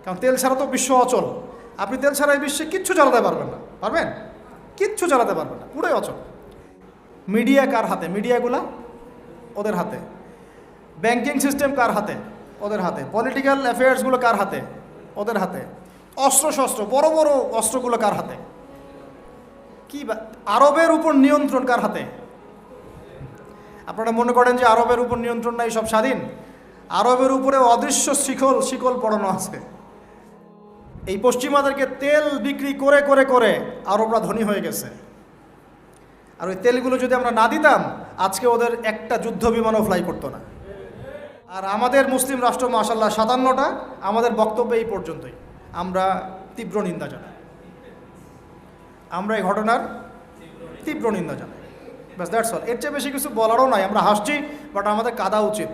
কারণ তেল ছাড়া তো বিশ্ব অচল। আপনি তেল ছাড়া এই বিশ্বে কিচ্ছু চালাতে পারবেন না, পারবেন? কিচ্ছু চালাতে পারবেন না, পুরোই অচল। মিডিয়া কার হাতে? মিডিয়াগুলা ওদের হাতে। ব্যাংকিং সিস্টেম কার হাতে? ওদের হাতে। পলিটিক্যাল অ্যাফেয়ার্সগুলো কার হাতে? ওদের হাতে। অস্ত্র শস্ত্র, বড় বড় অস্ত্রগুলো কার হাতে? কি আরবের উপর নিয়ন্ত্রণ কার হাতে? আপনারা মনে করেন যে আরবের উপর নিয়ন্ত্রণ নাই, সব স্বাধীন? আরবের উপরে অদৃশ্য শিকল পড়ানো আছে। এই পশ্চিমাদেরকে তেল বিক্রি করে করে করে আরবরা ধনী হয়ে গেছে। আর ওই তেলগুলো যদি আমরা না দিতাম, আজকে ওদের একটা যুদ্ধ বিমানও ফ্লাই করতো না। আর আমাদের মুসলিম রাষ্ট্র মাশাআল্লাহ 57টা। আমাদের বক্তব্য এই পর্যন্তই। আমরা তীব্র নিন্দা জানাই, আমরা এই ঘটনার তীব্র নিন্দা জানাই। ব্যাস, দ্যাটস অল। এর চেয়ে বেশি কিছু বলারও নাই। আমরা হাসছি, বাট আমাদের কাঁদা উচিত।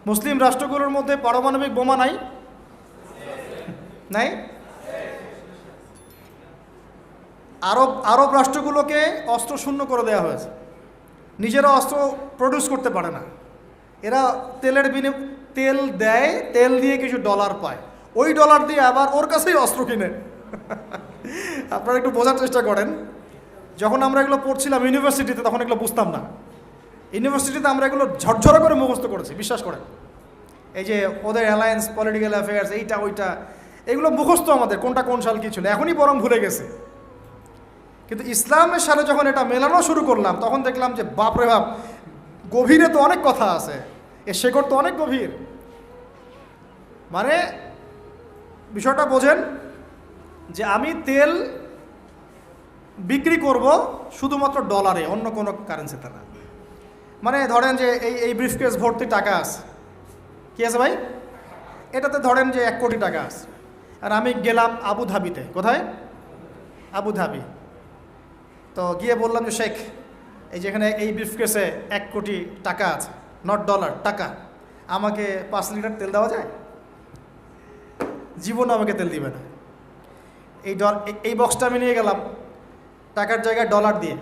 মুসলিম রাষ্ট্রগুলোর মধ্যে পারমাণবিক বোমা নাই? নাই? আরব রাষ্ট্রগুলোকে অস্ত্র শূন্য করে দেওয়া হয়েছে। নিজেরা অস্ত্র প্রডিউস করতে পারে না। এরা তেল দেয়, তেল দিয়ে কিছু ডলার পায়, ওই ডলার দিয়ে আবার ওর কাছেই অস্ত্র কিনে। আপনারা একটু বোঝার চেষ্টা করেন। যখন আমরা এগুলো পড়ছিলাম ইউনিভার্সিটিতে, তখন এগুলো বুঝতাম না। ইউনিভার্সিটিতে আমরা এগুলো ঝরঝরা করে মুখস্থ করেছি, বিশ্বাস করেন। এই যে ওদের অ্যালায়েন্স, পলিটিক্যাল অ্যাফেয়ার্স, এইটা ওইটা, এগুলো মুখস্থ আমাদের, কোনটা কোন সাল কী ছিল, এখনই বরং ভুলে গেছে। কিন্তু ইসলামের সাথে যখন এটা মেলানো শুরু করলাম, তখন দেখলাম যে বাপরে বাপ, গভীরে তো অনেক কথা আছে, এর শেকড় তো অনেক গভীর। মানে বিষয়টা বোঝেন যে আমি তেল বিক্রি করব শুধুমাত্র ডলারে, অন্য কোনো কারেন্সিতে না। মানে ধরেন যে এই ব্রিফকেস ভর্তি টাকা আছে, কি আছে ভাই? এটাতে ধরেন যে 1 কোটি টাকা আছে। আর আমি গেলাম আবুধাবিতে। কোথায়? আবুধাবি। তো গিয়ে বললাম যে শেখ, এই যেখানে এই ব্রিফকেসে 1 কোটি টাকা আছে, নট ডলার, টাকা, আমাকে 5 লিটার তেল দেওয়া যায়? জীবন আমাকে তেল দিবে না। এই বক্সটা আমি নিয়ে গেলাম টাকার জায়গায় ডলার দিয়ে।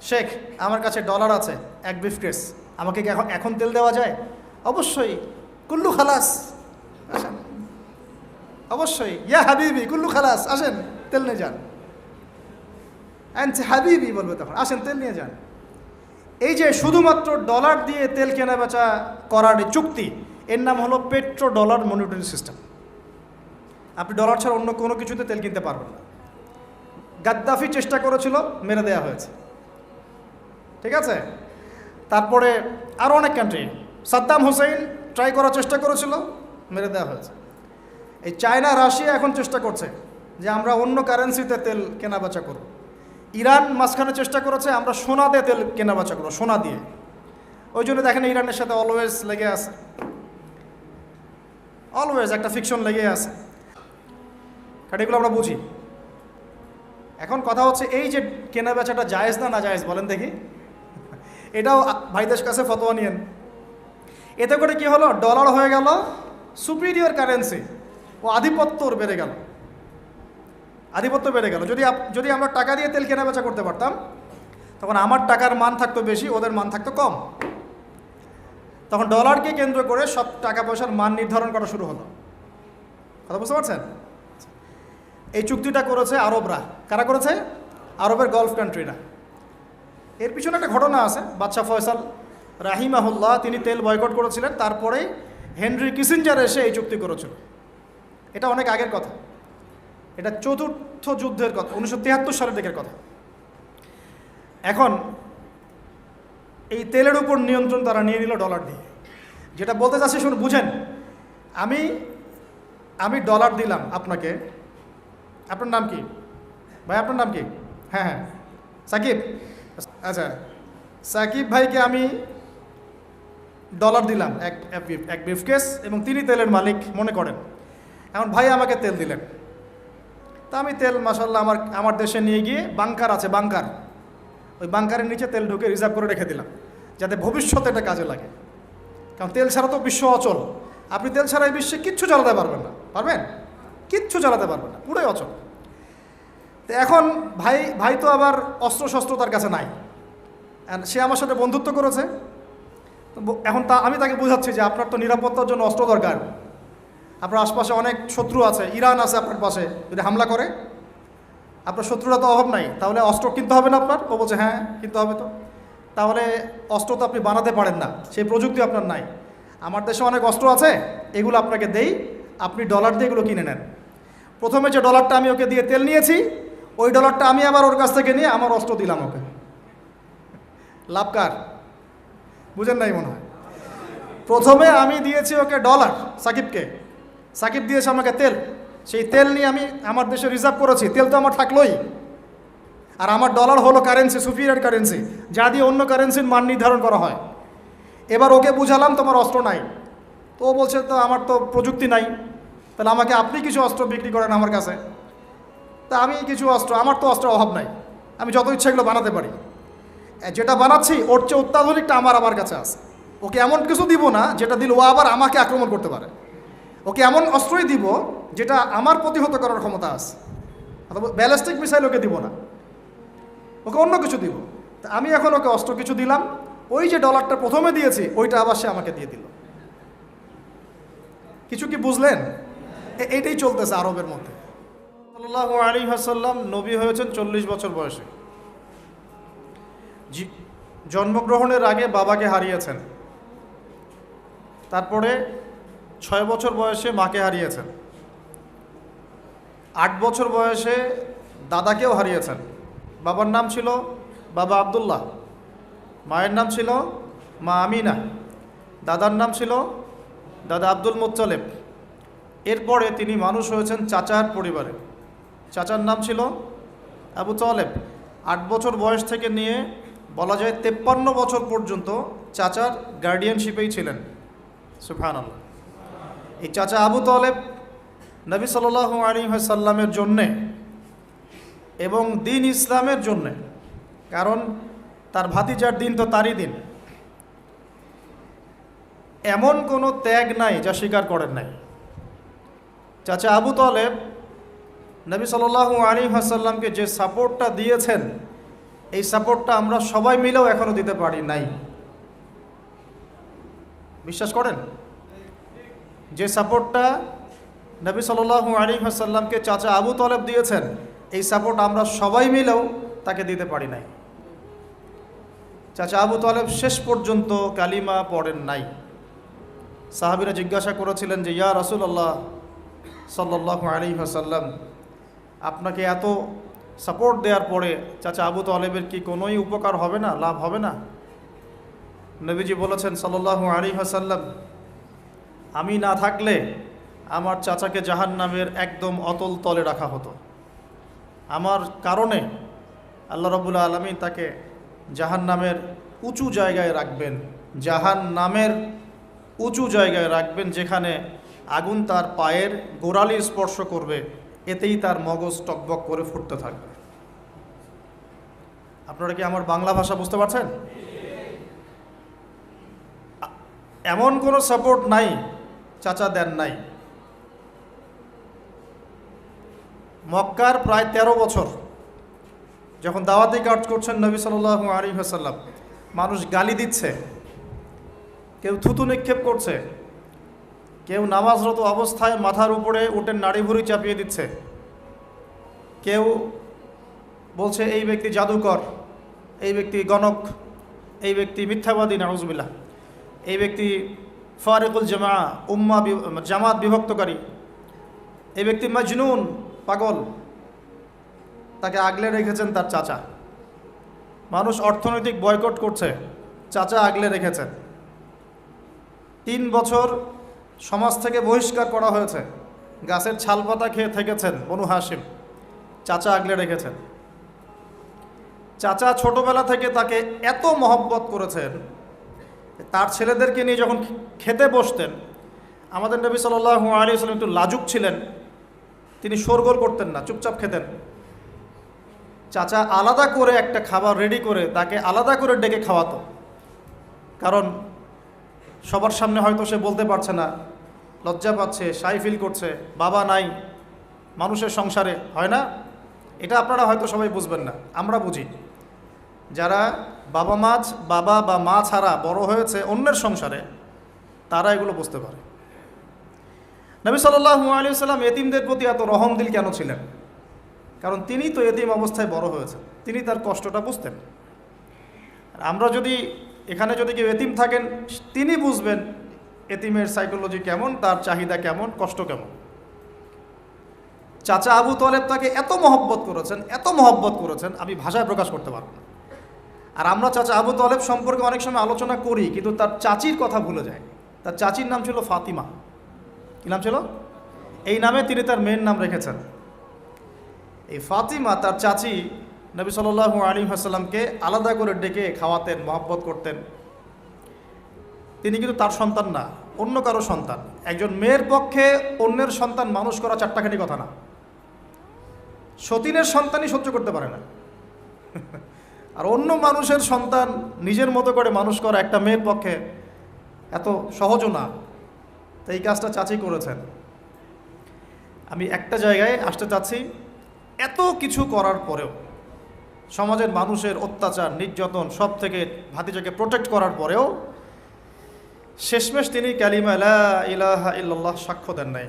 শেখ, আমার কাছে ডলার আছে 1 ব্রিফকেস, আমাকে কি এখন তেল দেওয়া যায়? অবশ্যই। কুল্লু খালাস, আসেন। অবশ্যই। ইয়া হাবিবি কুল্লু খালাস, আসেন তেল নিয়ে যান। হাবিবি বলবে তখন, আসেন তেল নিয়ে যান। এই যে শুধুমাত্র ডলার দিয়ে তেল কেনা বেচা করার চুক্তি, এর নাম হলো পেট্রো ডলার মনিটরি সিস্টেম। আপনি ডলার ছাড়া অন্য কোনো কিছুতে তেল কিনতে পারবেন না। গাদ্দাফি চেষ্টা করেছিল, মেরে দেওয়া হয়েছে, ঠিক আছে? তারপরে আরও অনেক কান্ট্রি, সাদ্দাম হোসেন ট্রাই করার চেষ্টা করেছিল, মেরে দেওয়া হয়েছে। এই চায়না, রাশিয়া এখন চেষ্টা করছে যে আমরা অন্য কারেন্সিতে তেল কেনা বেচা করব। ইরান মাঝখানে চেষ্টা করেছে আমরা সোনা দিয়ে তেল কেনা বেচা করবো, সোনা দিয়ে। ওই জন্য দেখেন ইরানের সাথে অলওয়েজ লেগে আছে, অলওয়েজ একটা ফিকশন লেগে আছে। কারণ এগুলো আমরা বুঝি। এখন কথা হচ্ছে এই যে কেনা বেচাটা জায়েজ না জায়েজ বলেন দেখি? এটাও ভাইদের কাছে ফতোয়া নিয়েন। এতে করে কি হলো? ডলার হয়ে গেল সুপিরিয়র কারেন্সি, ও আধিপত্য বেড়ে গেল, আধিপত্য বেড়ে গেল। যদি আমরা টাকা দিয়ে তেল কেনা বেচা করতে পারতাম, তখন আমার টাকার মান থাকতো বেশি, ওদের মান থাকতো কম। তখন ডলারকে কেন্দ্র করে সব টাকা পয়সার মান নির্ধারণ করা শুরু হলো। কথা বুঝতে পারছেন? এই চুক্তিটা করেছে আরবরা। কারা করেছে? আরবের গলফ কান্ট্রিরা। এর পিছনে একটা ঘটনা আছে। বাদশাহ ফয়সাল রাহিমাহুল্লাহ তিনি তেল বয়কট করেছিলেন, তারপরে হেনরি কিসিঞ্জার এসে এই চুক্তি করেছিল। এটা অনেক আগের কথা, এটা 4th যুদ্ধের কথা, 1973 সালের দিকের কথা। এখন এই তেলের উপর নিয়ন্ত্রণ তারা নিয়ে নিল ডলার দিয়ে। যেটা বলতে চাচ্ছি শুনুন, বুঝেন। আমি ডলার দিলাম আপনাকে। আপনার নাম কি ভাই? আপনার নাম কি? হ্যাঁ হ্যাঁ, সাকিব। আচ্ছা, সাকিব ভাইকে আমি ডলার দিলাম এক ব্রিফকেস, এবং তিনি তেলের মালিক মনে করেন। এখন ভাই আমাকে তেল দিলেন, তা আমি তেল মাশাআল্লাহ আমার দেশে নিয়ে গিয়ে বাংকার আছে, বাংকার, ওই বাংকারের নিচে তেল ঢুকে রিজার্ভ করে রেখে দিলাম, যাতে ভবিষ্যতে এটা কাজে লাগে। কারণ তেল ছাড়া তো বিশ্ব অচল। আপনি তেল ছাড়া এই বিশ্বে কিচ্ছু চালাতে পারবেন না, পারবেন? কিচ্ছু চালাতে পারবেন না, পুরোই অচল। তো এখন ভাই তো আবার অস্ত্র শস্ত্র তার কাছে নাই, সে আমার সাথে বন্ধুত্ব করেছে। এখন আমি তাকে বোঝাচ্ছি যে আপনার তো নিরাপত্তার জন্য অস্ত্র দরকার। আপনার আশপাশে অনেক শত্রু আছে, ইরান আছে আপনার পাশে, যদি হামলা করে আপনার শত্রুরা তো অভাব নাই, তাহলে অস্ত্র কিনতে হবে না আপনার? ও বলছে হ্যাঁ কিনতে হবে। তো তাহলে অস্ত্র তো আপনি বানাতে পারেন না, সেই প্রযুক্তি আপনার নাই। আমার দেশে অনেক অস্ত্র আছে, এগুলো আপনাকে দেই, আপনি ডলার দিয়ে এগুলো কিনে নেন। প্রথমে যে ডলারটা আমি ওকে দিয়ে তেল নিয়েছি, ওই ডলারটা আমি আবার ওর কাছ থেকে নিয়ে আমার অস্ত্র দিলাম ওকে। লাভ কার? বুঝেন নাই মনে হয়। প্রথমে আমি দিয়েছি ওকে ডলার, সাকিবকে, সাকিব দিয়েছে আমাকে তেল, সেই তেল নিয়ে আমি আমার দেশে রিজার্ভ করেছি, তেল তো আমার থাকলোই। আর আমার ডলার হলো কারেন্সি, সুপিরিয়র কারেন্সি, যা দিয়ে অন্য কারেন্সির মান নির্ধারণ করা হয়। এবার ওকে বুঝালাম তোমার অস্ত্র নাই, তো ও বলছে তো আমার তো প্রযুক্তি নাই, তাহলে আমাকে আপনি কিছু অস্ত্র বিক্রি করেন আমার কাছে। তা আমি কিছু অস্ত্র, আমার তো অস্ত্রের অভাব নাই, আমি যত ইচ্ছা এগুলো বানাতে পারি, যেটা বানাচ্ছি ওর চেয়ে অত্যাধুনিকটা আমার কাছে আছে। ওকে এমন কিছু দিব না যেটা দিলে ও আবার আমাকে আক্রমণ করতে পারে। ওকে এমন অস্ত্রই দিব যেটা আমার প্রতিহত করার ক্ষমতা আছে, অথবা ব্যালিস্টিক মিসাইল ওকে দিব না, ওকে অন্য কিছু দিব। তা আমি এখন ওকে অস্ত্র কিছু দিলাম, ওই যে ডলারটা প্রথমে দিয়েছি ওইটা আবার সে আমাকে দিয়ে দিল। কিছু কি বুঝলেন? এইটাই চলতেছে আরবের মধ্যে। সাল্লাল্লাহু আলাইহি ওয়াসাল্লাম নবী হয়েছেন 40 বছর বয়সে। জন্মগ্রহণের আগে বাবাকে হারিয়েছেন, তারপরে 6 বছর বয়সে মাকে হারিয়েছেন, 8 বছর বয়সে দাদাকেও হারিয়েছেন। বাবার নাম ছিল বাবা আব্দুল্লাহ, মায়ের নাম ছিল মা আমিনা, দাদার নাম ছিল দাদা আব্দুল মুত্তালিব। এরপরে তিনি মানুষ হয়েছেন চাচার পরিবারে, চাচার নাম ছিল আবু তালেব। 8 বছর বয়স থেকে নিয়ে বলা যায় 53 বছর পর্যন্ত চাচার গার্ডিয়ানশিপেই ছিলেন। সুবহানাল্লাহ। এই চাচা আবু তালেব নবী সাল্লাল্লাহু আলাইহি ওয়াসাল্লামের জন্যে এবং দিন ইসলামের জন্যে, কারণ তার ভাতিজার দিন তো তারই দিন, এমন কোনো ত্যাগ নাই যা স্বীকার করেন নাই। চাচা আবু তালেব নবী সাল্লাল্লাহু আলাইহি ওয়াসাল্লামকে যে সাপোর্টটা দিয়েছেন, এই সাপোর্টটা আমরা সবাই মিলেও এখনো দিতে পারি নাই। বিশ্বাস করেন? যে সাপোর্টটা নবী সাল্লাল্লাহু আলাইহি ওয়াসাল্লামকে চাচা আবু তালেব দিয়েছেন, এই সাপোর্ট আমরা সবাই মিলেও তাকে দিতে পারি নাই। চাচা আবু তালেব শেষ পর্যন্ত কালিমা পড়েন নাই। সাহাবীরা জিজ্ঞাসা করেছিলেন যে ইয়া রাসূলুল্লাহ সাল্লাল্লাহু আলাইহি ওয়াসাল্লাম, আপনাকে এত সাপোর্ট দেওয়ার পরে চাচা আবু তালেবের কি কোনোই উপকার হবে না, লাভ হবে না? নবীজি বলেছেন সাল্লাল্লাহু আলাইহি ওয়াসাল্লাম, আমি না থাকলে আমার চাচাকে জাহান্নামের একদম অতল তলে রাখা হতো। আমার কারণে আল্লাহ রাব্বুল আলামিন তাকে জাহান্নামের উঁচু জায়গায় রাখবেন, জাহান্নামের উঁচু জায়গায় রাখবেন, যেখানে আগুন তার পায়ের গোড়ালি স্পর্শ করবে, এতেই তার মগজ টকবক করে ফুটতে থাকবে। আপনারা কি আমার বাংলা ভাষা বুঝতে পারছেন? এমন কোনো সাপোর্ট নাই চাচা দেন নাই। মক্কার প্রায় 13 বছর যখন দাওয়াতি কাজ করছেন নবী সাল্লাল্লাহু আলাইহি ওয়াসাল্লাম, মানুষ গালি দিচ্ছে, কেউ থুতু নিক্ষেপ করছে, কেউ নামাজরত অবস্থায় মাথার উপরে উটের নাড়ি ভুড়ি চাপিয়ে দিচ্ছে, কেউ বলছে এই ব্যক্তি জাদুকর, এই ব্যক্তি গণক, এই ব্যক্তি মিথ্যাবাদী, নাউজুবিল্লাহ, এই ব্যক্তি ফারিকুল জামা, জামাত বিভক্তকারী, এই ব্যক্তি মজনুন, পাগল। তাকে আগলে রেখেছেন তার চাচা। মানুষ অর্থনৈতিক বয়কট করছে, চাচা আগলে রেখেছেন। 3 বছর সমাজ থেকে বহিষ্কার করা হয়েছে, গাছের ছালপাতা খেয়ে থেকেছেন বনু হাশিম, চাচা আগলে রেখেছেন। চাচা ছোটবেলা থেকে তাকে এত মহব্বত করেছেন, তার ছেলেদেরকে নিয়ে যখন খেতে বসতেন, আমাদের নবী সাল্লাল্লাহু আলাইহি ওয়াসাল্লাম একটু লাজুক ছিলেন, তিনি শোরগোল করতেন না, চুপচাপ খেতেন। চাচা আলাদা করে একটা খাবার রেডি করে তাকে আলাদা করে ডেকে খাওয়াতো, কারণ সবার সামনে হয়তো সে বলতে পারছে না, লজ্জা পাচ্ছে, শাই ফিল করছে, বাবা নাই মানুষের সংসারে, হয় না? এটা আপনারা হয়তো সবাই বুঝবেন না, আমরা বুঝি। যারা বাবা বা মা ছাড়া বড় হয়েছে অন্যের সংসারে, তারা এগুলো বুঝতে পারে। নবী সাল্লাল্লাহু আলাইহি ওয়াসাল্লাম এতিমদের প্রতি এত রহমদিল কেন ছিলেন? কারণ তিনি তো এতিম অবস্থায় বড় হয়েছেন, তিনি তার কষ্টটা বুঝতেন। আমরা যদি এখানে যদি কেউ এতিম থাকেন, তিনি বুঝবেন এতিমের সাইকোলজি কেমন, তার চাহিদা কেমন, কষ্ট কেমন। চাচা আবু তালেব তাকে এত মহব্বত করেছেন আমি ভাষায় প্রকাশ করতে পারব না। আর আমরা চাচা আবু তালেব সম্পর্কে অনেক সময় আলোচনা করি, কিন্তু তার চাচির কথা ভুলে যায়। তার চাচির নাম ছিল ফাতিমা। কী নাম ছিল? এই নামে তিনি তার মেয়ের নাম রেখেছেন। এই ফাতিমা, তার চাচি, নবী সাল্লাল্লাহু আলাইহি ওয়াসাল্লামকে আলাদা করে ডেকে খাওয়াতেন, মহব্বত করতেন। তিনি কিন্তু তার সন্তান না, অন্য কারো সন্তান। একজন মেয়ের পক্ষে অন্যের সন্তান মানুষ করা চারটাখানি কথা না। সতীনের সন্তানই সহ্য করতে পারে না, আর অন্য মানুষের সন্তান নিজের মতো করে মানুষ করা একটা মেয়ের পক্ষে এত সহজও না। তো এই কাজটা চাচি করেছেন। আমি একটা জায়গায় আসতে চাচ্ছি, এত কিছু করার পরেও, সমাজের মানুষের অত্যাচার, নির্যাতন সব থেকে ভাতিজাকে প্রোটেক্ট করার পরেও শেষমেশ তিনি কালিমা লা ইলাহা ইল্লাল্লাহ সাক্ষ্য দেন নাই।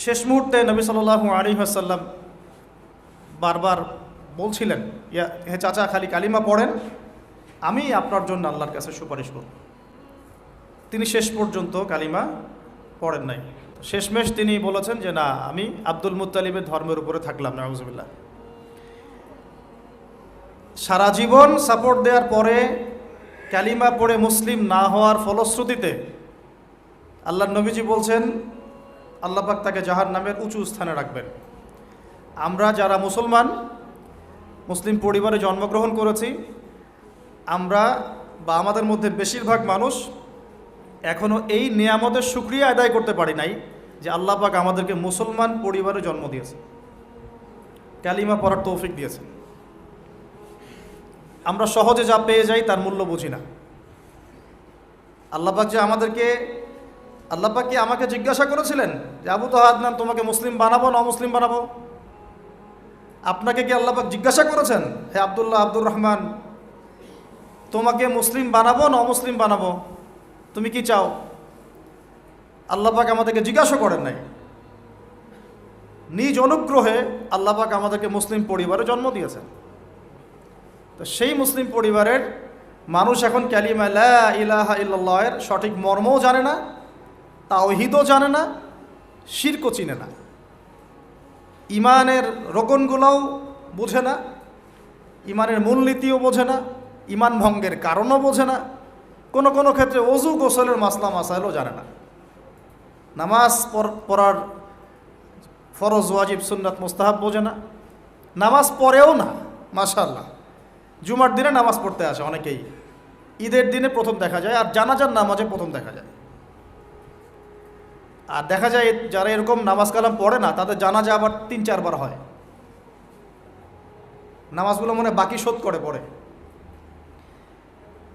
শেষ মুহূর্তে নবী সাল্লাল্লাহু আলাইহি ওয়াসাল্লাম বারবার বলছিলেন, হে চাচা, খালি কালিমা পড়েন, আমি আপনার জন্য আল্লাহর কাছে সুপারিশ করব। তিনি শেষ পর্যন্ত কালিমা পড়েন নাই। শেষমেশ তিনি বলেছেন যে না, আমি আব্দুল মুত্তালিবের ধর্মের উপরে থাকলাম, নাউযুবিল্লাহ। সারা জীবন সাপোর্ট দেওয়ার পরে কালিমা পড়ে মুসলিম না হওয়ার ফলশ্রুতিতে আল্লাহর নবীজি বলছেন আল্লাহ পাক তাকে জাহান্নামের উঁচু স্থানে রাখবেন। আমরা যারা মুসলমান, মুসলিম পরিবারে জন্মগ্রহণ করেছি, আমরা বা আমাদের মধ্যে বেশিরভাগ মানুষ এখনও এই নিয়ামতের শুকরিয়া আদায় করতে পারি নাই যে আল্লাহ পাক আমাদেরকে মুসলমান পরিবারে জন্ম দিয়েছে, কালিমা পড়ার তৌফিক দিয়েছে। আমরা সহজে যা পেয়ে যাই তার মূল্য বুঝি না। আল্লাহ পাক যে আল্লাহ পাক কি আমাকে জিজ্ঞাসা করেছিলেন যে আবু আদনান, তোমাকে মুসলিম বানাবো না অমুসলিম বানাবো? আপনাকে কি আল্লাহ পাক জিজ্ঞাসা করেছেন, হে আব্দুল্লাহ, আব্দুর রহমান, তোমাকে মুসলিম বানাবো না অমুসলিম বানাবো, তুমি কি চাও? আল্লাহ পাক আমাদেরকে জিজ্ঞাসা করেন নাই। নিজ অনুগ্রহে আল্লাহ পাক আমাদেরকে মুসলিম পরিবারে জন্ম দিয়েছেন। তো সেই মুসলিম পরিবারের মানুষ এখন কালিমা লা ইলাহা ইল্লাল্লাহের সঠিক মর্মও জানে না, তাওহীদও জানে না, শিরকও চিনে না, ইমানের রোকনগুলোও বোঝে না, ইমানের মূলনীতিও বোঝে না, ইমান ভঙ্গের কারণও বোঝে না, কোনো কোনো ক্ষেত্রে ওযু গোসলের মাসলা মাসাইলও জানে না, নামাজ পড়ার ফরজ ওয়াজিব সুন্নাত মুস্তাহাব বোঝে না, নামাজ পড়েও না। মাশাআল্লাহ, জুমার দিনে নামাজ পড়তে আসে অনেকেই, ঈদের দিনে প্রথম দেখা যায়, আর জানাজার নামাজে প্রথম দেখা যায়। আর দেখা যায় যারা এরকম নামাজ কালাম পড়ে না, তাদের জানাজা আবার ৩-৪ বার হয়। নামাজগুলো মনে বাকি শোধ করে পড়ে।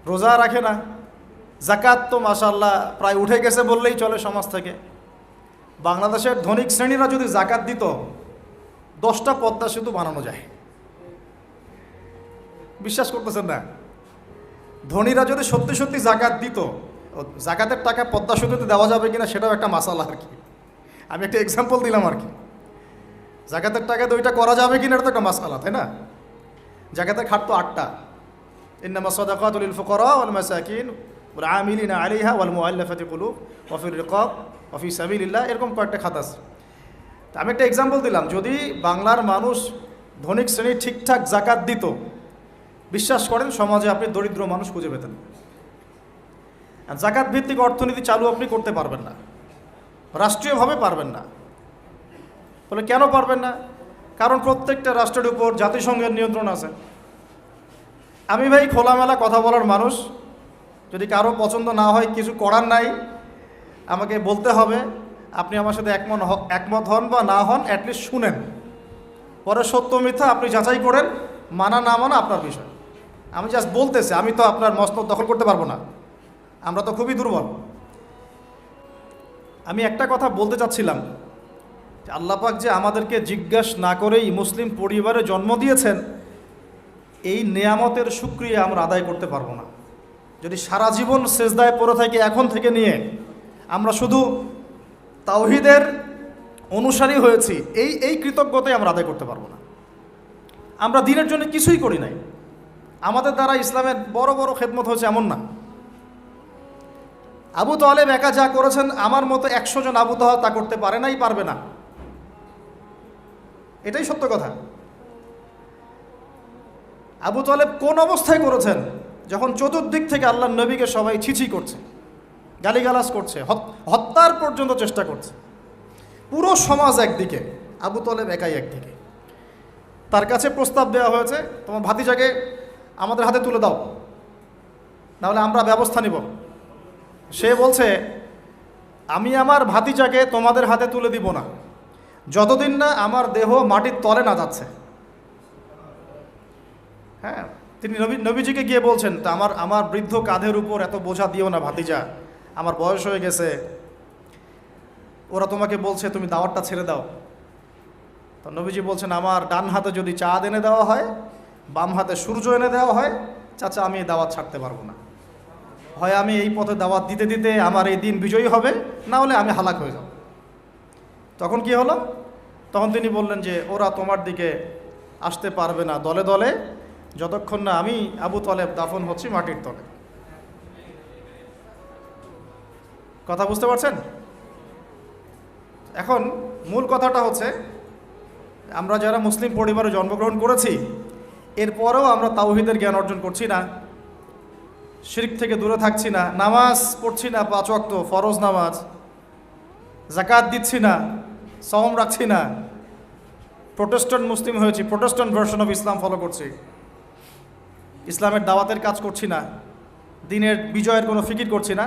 রোজা রাখে না, জাকাত তো মাশাআল্লাহ প্রায় উঠে গেছে বললেই চলে সমাজ থেকে। বাংলাদেশের ধনিক শ্রেণীরা যদি জাকাত দিত, 10টা পদ্মা সেতু বানানো যায়। বিশ্বাস করতেছেন না? ধনীরা যদি সত্যি সত্যি জাকাত দিত, জাকাতের টাকা পদ্মা সেতুতে দেওয়া যাবে কিনা সেটাও একটা মাসালা আর কি। আমি একটা এক্সাম্পল দিলাম আর কি। জাকাতের টাকা দুইটা করা যাবে কিনা এটা তো একটা মাসালা, তাই না? জাকাতের খাত তো 8টা, ইন্নামা সাদাকাতু লিল ফুকারা ওয়াল মাসাকিন ওয়াল আমিলিনা আলাইহা ওয়াল মুআল্লাফাতি কুলুব ওয়া ফির রিকাব ওয়া ফি সাবিলিল্লাহ, এরকম কয়েকটা খাত আছে। আমি একটা এক্সাম্পল দিলাম, যদি বাংলার মানুষ ধনিক শ্রেণী ঠিকঠাক জাকাত দিত, বিশ্বাস করেন সমাজে আপনি দরিদ্র মানুষ খুঁজে পেতেন। জাকাত ভিত্তিক অর্থনীতি চালু আপনি করতে পারবেন না, রাষ্ট্রীয়ভাবে পারবেন না। বলে কেন পারবেন না? কারণ প্রত্যেকটা রাষ্ট্রের উপর জাতিসংঘের নিয়ন্ত্রণ আছে। আমি ভাই খোলামেলা কথা বলার মানুষ, যদি কারো পছন্দ না হয় কিছু করার নাই, আমাকে বলতে হবে। আপনি আমার সাথে একমত হন বা না হন, অ্যাটলিস্ট শুনেন, পরে সত্য মিথ্যা আপনি যাচাই করেন, মানা না মানা আপনার বিষয়। আমি জাস্ট বলতেছি, আমি তো আপনার মসনদ দখল করতে পারবো না, আমরা তো খুবই দুর্বল। আমি একটা কথা বলতে চাচ্ছিলাম যে আল্লাহ পাক যে আমাদেরকে জিজ্ঞাসা না করেই মুসলিম পরিবারে জন্ম দিয়েছেন, এই নেয়ামতের শুকরিয়া আমরা আদায় করতে পারবো না। যদি সারা জীবন সেজদায় পড়ে থাকি এখন থেকে নিয়ে, আমরা শুধু তাওহীদের অনুসারী হয়েছি, এই কৃতজ্ঞতাই আমরা আদায় করতে পারবো না। আমরা দিনের জন্য কিছুই করি নাই, আমাদের দ্বারা ইসলামের বড় বড় খেদমত হয়েছে এমন না। আবু তালেব একা যা করেছেন, আমার মতো 100 জন আবু তাহেব তা করতে পারে নাই, পারবে না, এটাই সত্য কথা। আবু তালেব কোন অবস্থায় করেছেন? যখন চতুর্দিক থেকে আল্লাহর নবীকে সবাই ছিছি করছে, গালিগালাজ করছে, হত্যার পর্যন্ত চেষ্টা করছে। পুরো সমাজ একদিকে, আবু তালেব একাই একদিকে। তার কাছে প্রস্তাব দেওয়া হয়েছে, তোমার ভাতিজাকে আমাদের হাতে তুলে দাও, নাহলে আমরা ব্যবস্থা নিব। সে বলছে, আমি আমার ভাতিজাকে তোমাদের হাতে তুলে দিব না যতদিন না আমার দেহ মাটির তলে না যাচ্ছে। হ্যাঁ, তিনি নবীজিকে গিয়ে বলছেন, তা আমার বৃদ্ধ কাঁধের উপর এত বোঝা দিও না ভাতিজা, আমার বয়স হয়ে গেছে, ওরা তোমাকে বলছে তুমি দাওয়াতটা ছেড়ে দাও। তো নবীজি বলছেন, আমার ডান হাতে যদি চাঁদ এনে দেওয়া হয়, বাম হাতে সূর্য এনে দেওয়া হয়, চাচা আমি এই দাওয়াত ছাড়তে পারবো না। হয় আমি এই পথে দাওয়াত দিতে দিতে আমার এই দিন বিজয়ী হবে, না হলে আমি হালাক হয়ে যাব। তখন কি হলো? তখন তিনি বললেন যে ওরা তোমার দিকে আসতে পারবে না দলে দলে, যতক্ষণ না আমি আবু তালেব দাফন হচ্ছি মাটির তলে। কথা বুঝতে পারছেন? এখন মূল কথাটা হচ্ছে, আমরা যারা মুসলিম পরিবারে জন্মগ্রহণ করেছি, এরপরেও আমরা তাওহীদের জ্ঞান অর্জন করছি না, শিরক থেকে দূরে থাকছি না, নামাজ পড়ছি না 5 ওয়াক্ত ফরজ নামাজ, যাকাত দিচ্ছি না, সওম রাখছি না, প্রোটেস্ট্যান্ট মুসলিম হয়েছি, Protestant version of Islam follow করছি, ইসলামের দাওয়াতের কাজ করছি না, দিনের বিজয়ের কোনো ফিকির করছি না।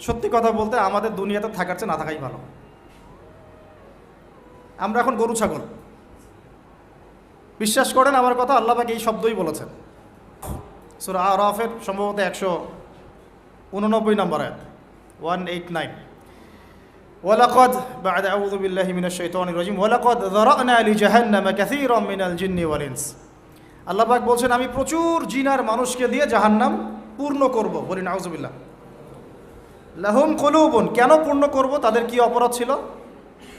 সত্যি কথা বলতে আমাদের দুনিয়াতে থাকার চেয়ে না থাকাই ভালো। আমরা এখন গরু ছাগল। বিশ্বাস করেন আমার কথা, আল্লাহ পাক এই শব্দই বলেছেন সূরা আরাফের সম্ভবত 189 নম্বর আয়াত, 189। ওয়ালাকাদ বা'দা আউযু বিল্লাহি মিনাশ শাইতানির রাজিম ওয়ালাকাদ যারানা লিজাহান্নামা কাসীরাম মিনাল জিন্নি ওয়াল ইনস। আল্লাহ পাক বলছেন, আমি প্রচুর জিন আর মানুষকে দিয়ে জাহান্নাম পূর্ণ করব। বলি নাউযুবিল্লাহ। লাহুম কুলুবুন, কেন পূর্ণ করব? তাদের কি অপরাধ ছিল?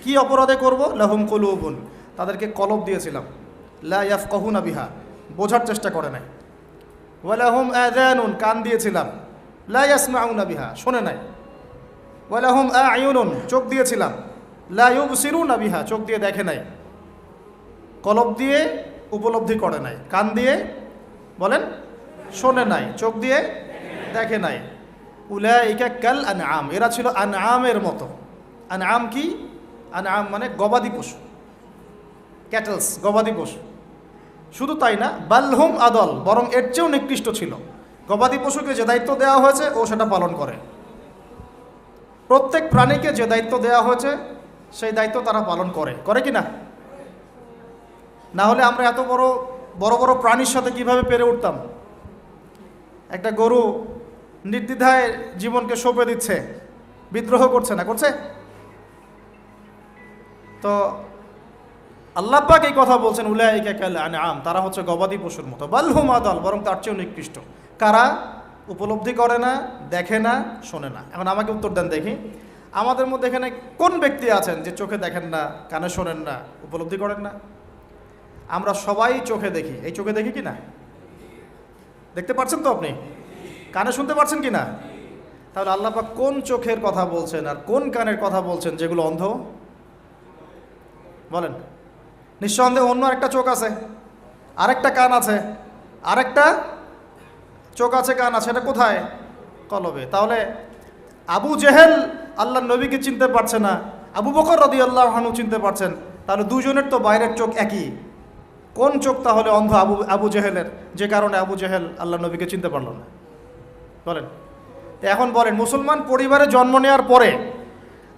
কি অপরাধে করব? লাহুম কুলুবুন, তাদেরকে কলব দিয়েছিলাম, লা ইয়াফকাহুনা বিহা, বোঝার চেষ্টা করে নাই। ওয়ালাহুম আযানুন, কান দিয়েছিলাম, লা ইয়াসমাউনা বিহা, শোনে নাই। ওয়ালাহুম আ'য়ুনুন, চোখ দিয়েছিলাম, লা ইউবসিরুনা বিহা, চোখ দিয়ে দেখে নাই, কলব দিয়ে উপলব্ধি করে নাই, কান দিয়ে বলেন শোনে নাই, চোখ দিয়ে দেখে নাই। উলাইকা কাল আনআম, এরা ছিল আনআমের মতো। আনআম কি? আনআম মানে গবাদি পশু, ক্যাটেলস, গবাদি পশু। শুধু তাই না, বালহুম আদল, বরং এর চেয়েও নিকৃষ্ট ছিল। গবাদি পশুকে যে দায়িত্ব দেওয়া হয়েছে ও সেটা পালন করে। প্রত্যেক প্রাণীকে যে দায়িত্ব দেওয়া হয়েছে সেই দায়িত্ব তারা পালন করে কি না? না হলে আমরা এত বড় বড় প্রাণীর সাথে কিভাবে পেরে উঠতাম? একটা গরু নির্দ্বিধায় জীবনকে সঁপে দিচ্ছে, বিদ্রোহ করছে না, করছে? তো আল্লাহ পাক এই কথা বলছেন, উলাইকা কাল আনআম, তারা হচ্ছে গবাদি পশুর মতো। বালহুম আদল, বরং তার চেয়েও নিকৃষ্ট। কারা? উপলব্ধি করে না, দেখে না, শোনে না। এখন আমাকে উত্তর দেন দেখি, আমাদের মধ্যে এখানে কোন ব্যক্তি আছেন যে চোখে দেখেন না, কানে শোনেন না, উপলব্ধি করেন না? আমরা সবাই চোখে দেখি। এই চোখে দেখি কি না? দেখতে পাচ্ছেন তো আপনি? কানে শুনতে পাচ্ছেন কি না? তাহলে আল্লাহ পাক কোন চোখের কথা বলছেন আর কোন কানের কথা বলছেন যেগুলো অন্ধ? বলেন। নিঃসন্দেহে অন্য আরেকটা চোখ আছে, আরেকটা কান আছে, আরেকটা চোখ আছে, কান আছে, এটা কোথায়? কলবে। তাহলে আবু জেহেল আল্লাহর নবীকে চিনতে পারছে না, আবু বকর রাদিয়াল্লাহু আনহু চিনতে পারছেন, তাহলে দুজনের তো বাইরের চোখ একই। কোন চোখ তাহলে অন্ধ আবু জেহেলের, যে কারণে আবু জেহেল আল্লাহর নবীকে চিনতে পারল না? বলেন। এখন বলেন, মুসলমান পরিবারে জন্ম নেওয়ার পরে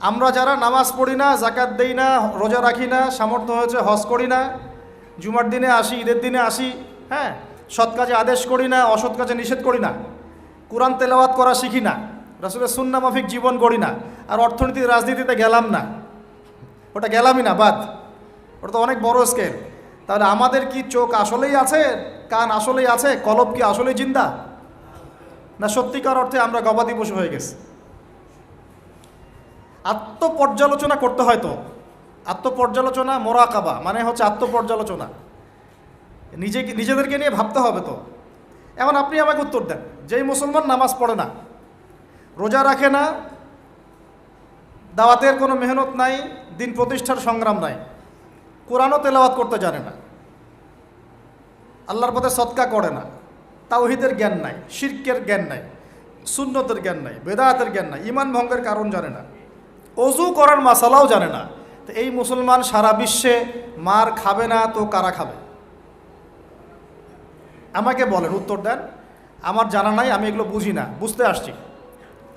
আমরা যারা নামাজ পড়ি না, যাকাত দেই না, রোজা রাখি না, সামর্থ্য হয়েছে হজ করি না, জুমার দিনে আসি, ঈদের দিনে আসি, হ্যাঁ, সৎ কাজে আদেশ করি না, অসৎ কাজে নিষেধ করি না, কোরআন তেলাওয়াত করা শিখি না, রাসূলের সুন্নাহ মাফিক জীবন গড়ি না, আর অর্থনীতি রাজনীতিতে গেলাম না, ওটা গেলামই না, বাদ, ওটা তো অনেক বড় স্কেল। তাহলে আমাদের কি চোখ আসলেই আছে, কান আসলেই আছে, কলব কি আসলেই জিন্দা, না সত্যিকার অর্থে আমরা গবাদি পশু হয়ে গেছি? আত্মপর্যালোচনা করতে হয় তো। আত্মপর্যালোচনা, মোরাকাবা মানে হচ্ছে আত্মপর্যালোচনা, নিজেদেরকে নিয়ে ভাবতে হবে তো। এখন আপনি আমাকে উত্তর দেন, যেই মুসলমান নামাজ পড়ে না, রোজা রাখে না, দাওয়াতের কোনো মেহনত নাই, দিন প্রতিষ্ঠার সংগ্রাম নাই, কোরআনও তেলাওয়াত করতে জানে না, আল্লাহর পথে সদকা করে না, তাওহীদের জ্ঞান নাই, শিরকের জ্ঞান নাই, সুন্নতের জ্ঞান নাই, বেদাতের জ্ঞান নাই, ঈমান ভঙ্গের কারণ জানে না, অজু করার মাসালাও জানে না, তো এই মুসলমান সারা বিশ্বে মার খাবে না তো কারা খাবে? আমাকে বলেন, উত্তর দেন। আমার জানা নাই, আমি এগুলো বুঝি না, বুঝতে আসছি।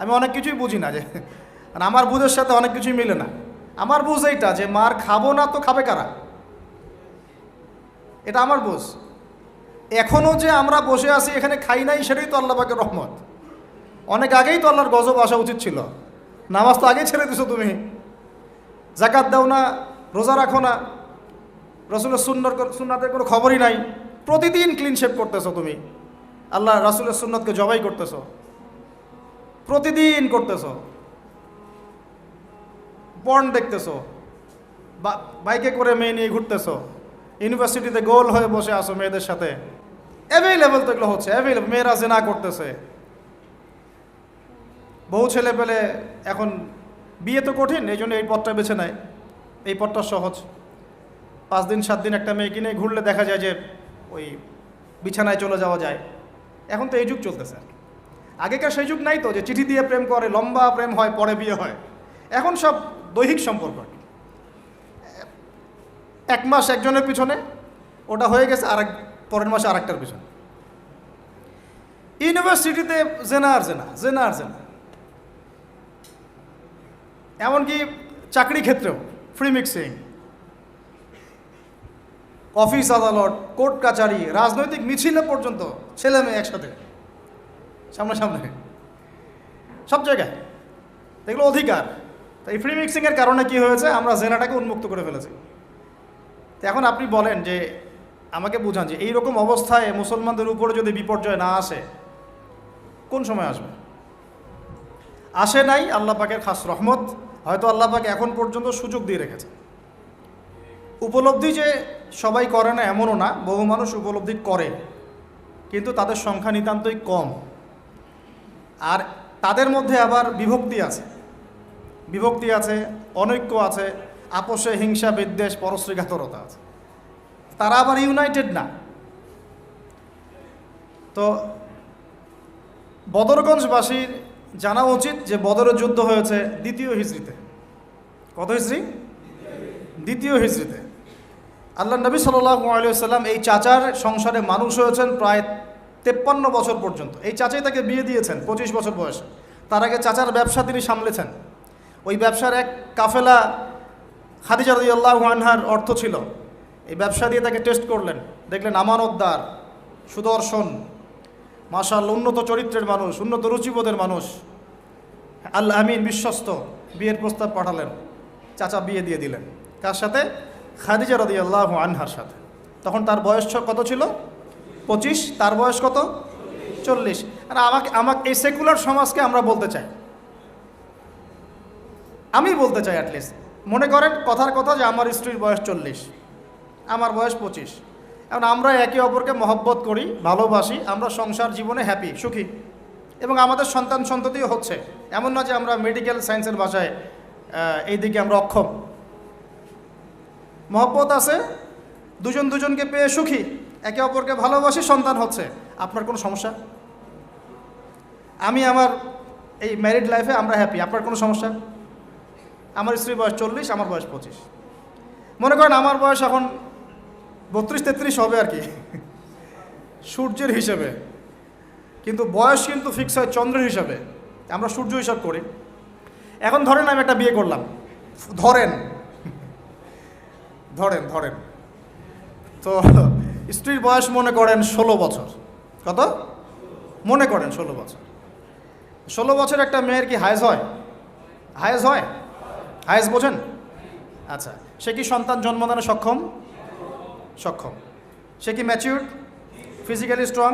আমি অনেক কিছুই বুঝি না, যে আমার বুঝের সাথে অনেক কিছুই মিলে না। আমার বুঝ এইটা যে মার খাবো না তো খাবে কারা, এটা আমার বুঝ। এখনও যে আমরা বসে আছি এখানে খাই নাই, সেটাই তো আল্লাহ পাকের রহমত। অনেক আগেই তো আল্লাহর গজব আসা উচিত ছিল। নামাজ তো আগেই ছেড়ে দিছো তুমি, যাকাত দাও না, রোজা রাখো না, রসুলের সুন্নাতের কোনো খবরই নাই, প্রতিদিন ক্লিন শেভ করতেছো তুমি, আল্লাহ রাসূলের সুন্নতকে জবাই করতেছো, প্রতিদিন করতেছো, পর্ন দেখতেছো, বাইকে করে মেয়ে নিয়ে ঘুরতেছো, ইউনিভার্সিটিতে গোল হয়ে বসে আসো মেয়েদের সাথে, অ্যাভেলেবল তো এগুলো হচ্ছে, অ্যাভেলেবল। মেয়েরা জেনা করতেছে, বহু ছেলে পেলে এখন বিয়ে তো কঠিন, এই জন্য এই পথটা বেছে নেয়, এই পথটা সহজ। 5 দিন 7 দিন একটা মেয়েকে নিয়ে ঘুরলে দেখা যায় যে ওই বিছানায় চলে যাওয়া যায়। এখন তো এই যুগ চলতেছে। আগেকার সেই যুগ নাই তো, যে চিঠি দিয়ে প্রেম করে, লম্বা প্রেম হয়, পরে বিয়ে হয়। এখন সব দৈহিক সম্পর্ক, 1 মাস একজনের পিছনে, ওটা হয়ে গেছে আর পরের মাসে আরেকটার পিছনে। ইউনিভার্সিটিতে জেনা আর জেনা, জেনা আর জেনা, এমনকি চাকরি ক্ষেত্রেও ফ্রি মিক্সিং, অফিস আদালত, কোর্ট কাচারি, রাজনৈতিক মিছিলে পর্যন্ত ছেলে মেয়ে একসাথে সামনাসামনি, সব জায়গায়। এগুলো অধিকার। তো এই ফ্রি মিক্সিংয়ের কারণে কি হয়েছে, আমরা জেনাটাকে উন্মুক্ত করে ফেলেছি। তো এখন আপনি বলেন, যে আমাকে বুঝান, যে এইরকম অবস্থায় মুসলমানদের উপরে যদি বিপর্যয় না আসে, কোন সময় আসবে? আসে নাই, আল্লাহ পাকের খাস রহমত। হয়তো আল্লাহ পাক এখন পর্যন্ত সুযোগ দিয়ে রেখেছে। উপলব্ধি যে সবাই করে না এমনও না, বহু মানুষ উপলব্ধি করে, কিন্তু তাদের সংখ্যা নিতান্তই কম। আর তাদের মধ্যে আবার বিভক্তি আছে, অনৈক্য আছে, আপোষে হিংসা, বিদ্বেষ, পরশ্রীঘাতরতা আছে। তারা আবার ইউনাইটেড না। তো বদরগঞ্জবাসীর জানা উচিত যে বদরের যুদ্ধ হয়েছে 2য় হিজরিতে। কত হিজরি? 2য় হিজরিতে। আল্লাহ নবী সাল্লাল্লাহু আলাইহি ওয়াসাল্লাম এই চাচার সংসারে মানুষ হয়েছেন প্রায় 53 বছর পর্যন্ত। এই চাচাই তাকে বিয়ে দিয়েছেন 25 বছর বয়সে। তার আগে চাচার ব্যবসা তিনি সামলেছেন। ওই ব্যবসার এক কাফেলা খাদিজা রাদিয়াল্লাহু আনহার অর্থ ছিল। এই ব্যবসা দিয়ে তাকে টেস্ট করলেন, দেখলেন আমানতদার, সুদর্শন, মাশাআল্লাহ উন্নত চরিত্রের মানুষ, উন্নত রুচিবোধের মানুষ, আল্লাহ আমিন, বিশ্বস্ত। বিয়ের প্রস্তাব পাঠালেন, চাচা বিয়ে দিয়ে দিলেন। কার সাথে? খাদিজা রাদিয়াল্লাহু আনহার সাথে। তখন তার বয়স কত ছিল? 25। তার বয়স কত? 40। আর আমাকে এই সেকুলার সমাজকে আমরা বলতে চাই, আমি বলতে চাই, অ্যাটলিস্ট মনে করেন কথার কথা যে আমার স্ত্রীর বয়স 40, আমার বয়স 25। এখন আমরা একে অপরকে মহব্বত করি, ভালোবাসি, আমরা সংসার জীবনে হ্যাপি, সুখী, এবং আমাদের সন্তান সন্ততিও হচ্ছে। এমন না যে আমরা মেডিকেল সায়েন্সের ভাষায় এই দিকে আমরা অক্ষম। মহব্বত আছে, দুজনকে পেয়ে সুখী, একে অপরকে ভালোবাসি, সন্তান হচ্ছে। আপনার কোনো সমস্যা? আমি আমার এই ম্যারিড লাইফে আমরা হ্যাপি, আপনার কোনো সমস্যা? আমার স্ত্রীর বয়স 40, আমার বয়স 25। মনে করেন আমার বয়স এখন 32-33 হবে আর কি, সূর্যের হিসেবে, কিন্তু বয়স কিন্তু ফিক্স হয় চন্দ্রের হিসাবে। আমরা সূর্য হিসাব করি। এখন ধরেন আমি একটা বিয়ে করলাম, ধরেন তো স্ত্রীর বয়স মনে করেন 16 বছর। কত? মনে করেন 16 বছর। 16 বছর একটা মেয়ের কি হায়েজ হয়? হায়েজ বোঝেন? আচ্ছা, সে কি সন্তান জন্মদানে সক্ষম? সে কি ম্যাচিউর, ফিজিক্যালি স্ট্রং?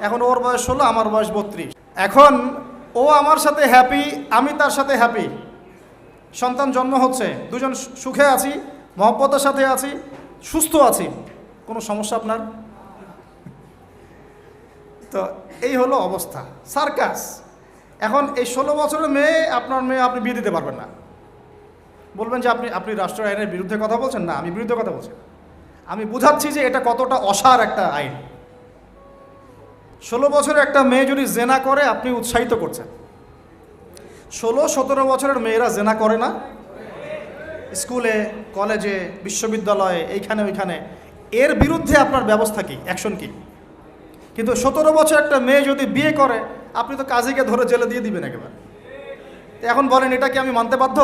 এখন ওর বয়স 16, আমার বয়স 32। এখন ও আমার সাথে হ্যাপি, আমি তার সাথে হ্যাপি, সন্তান জন্ম হচ্ছে, দুজন সুখে আছি, মহব্বতের সাথে আছি, সুস্থ আছি, কোনো সমস্যা আপনার? তো এই হলো অবস্থা, সার্কাস। এখন এই 16 বছরের মেয়ে, আপনার মেয়ে, আপনি বিয়ে দিতে পারবেন না। বলবেন যে আপনি রাষ্ট্র আইনের বিরুদ্ধে কথা বলছেন। না, আমি বিরুদ্ধে কথা বলছি। আমি বুঝাচ্ছি যে এটা কতটা অসার একটা আইন। 16 বছরের একটা মেয়ে যদি জেনা করে, আপনি উৎসাহিত করছেন। 16-17 বছরের মেয়েরা জেনা করে না? স্কুলে, কলেজে, বিশ্ববিদ্যালয়ে, এইখানে ওইখানে। এর বিরুদ্ধে আপনার ব্যবস্থা কি, অ্যাকশন কি? কিন্তু 17 বছর একটা মেয়ে যদি বিয়ে করে, আপনি তো কাজীকে ধরে জেলে দিয়ে দিবেন একেবারে। এখন বলেন এটা কি আমি মানতে বাধ্য?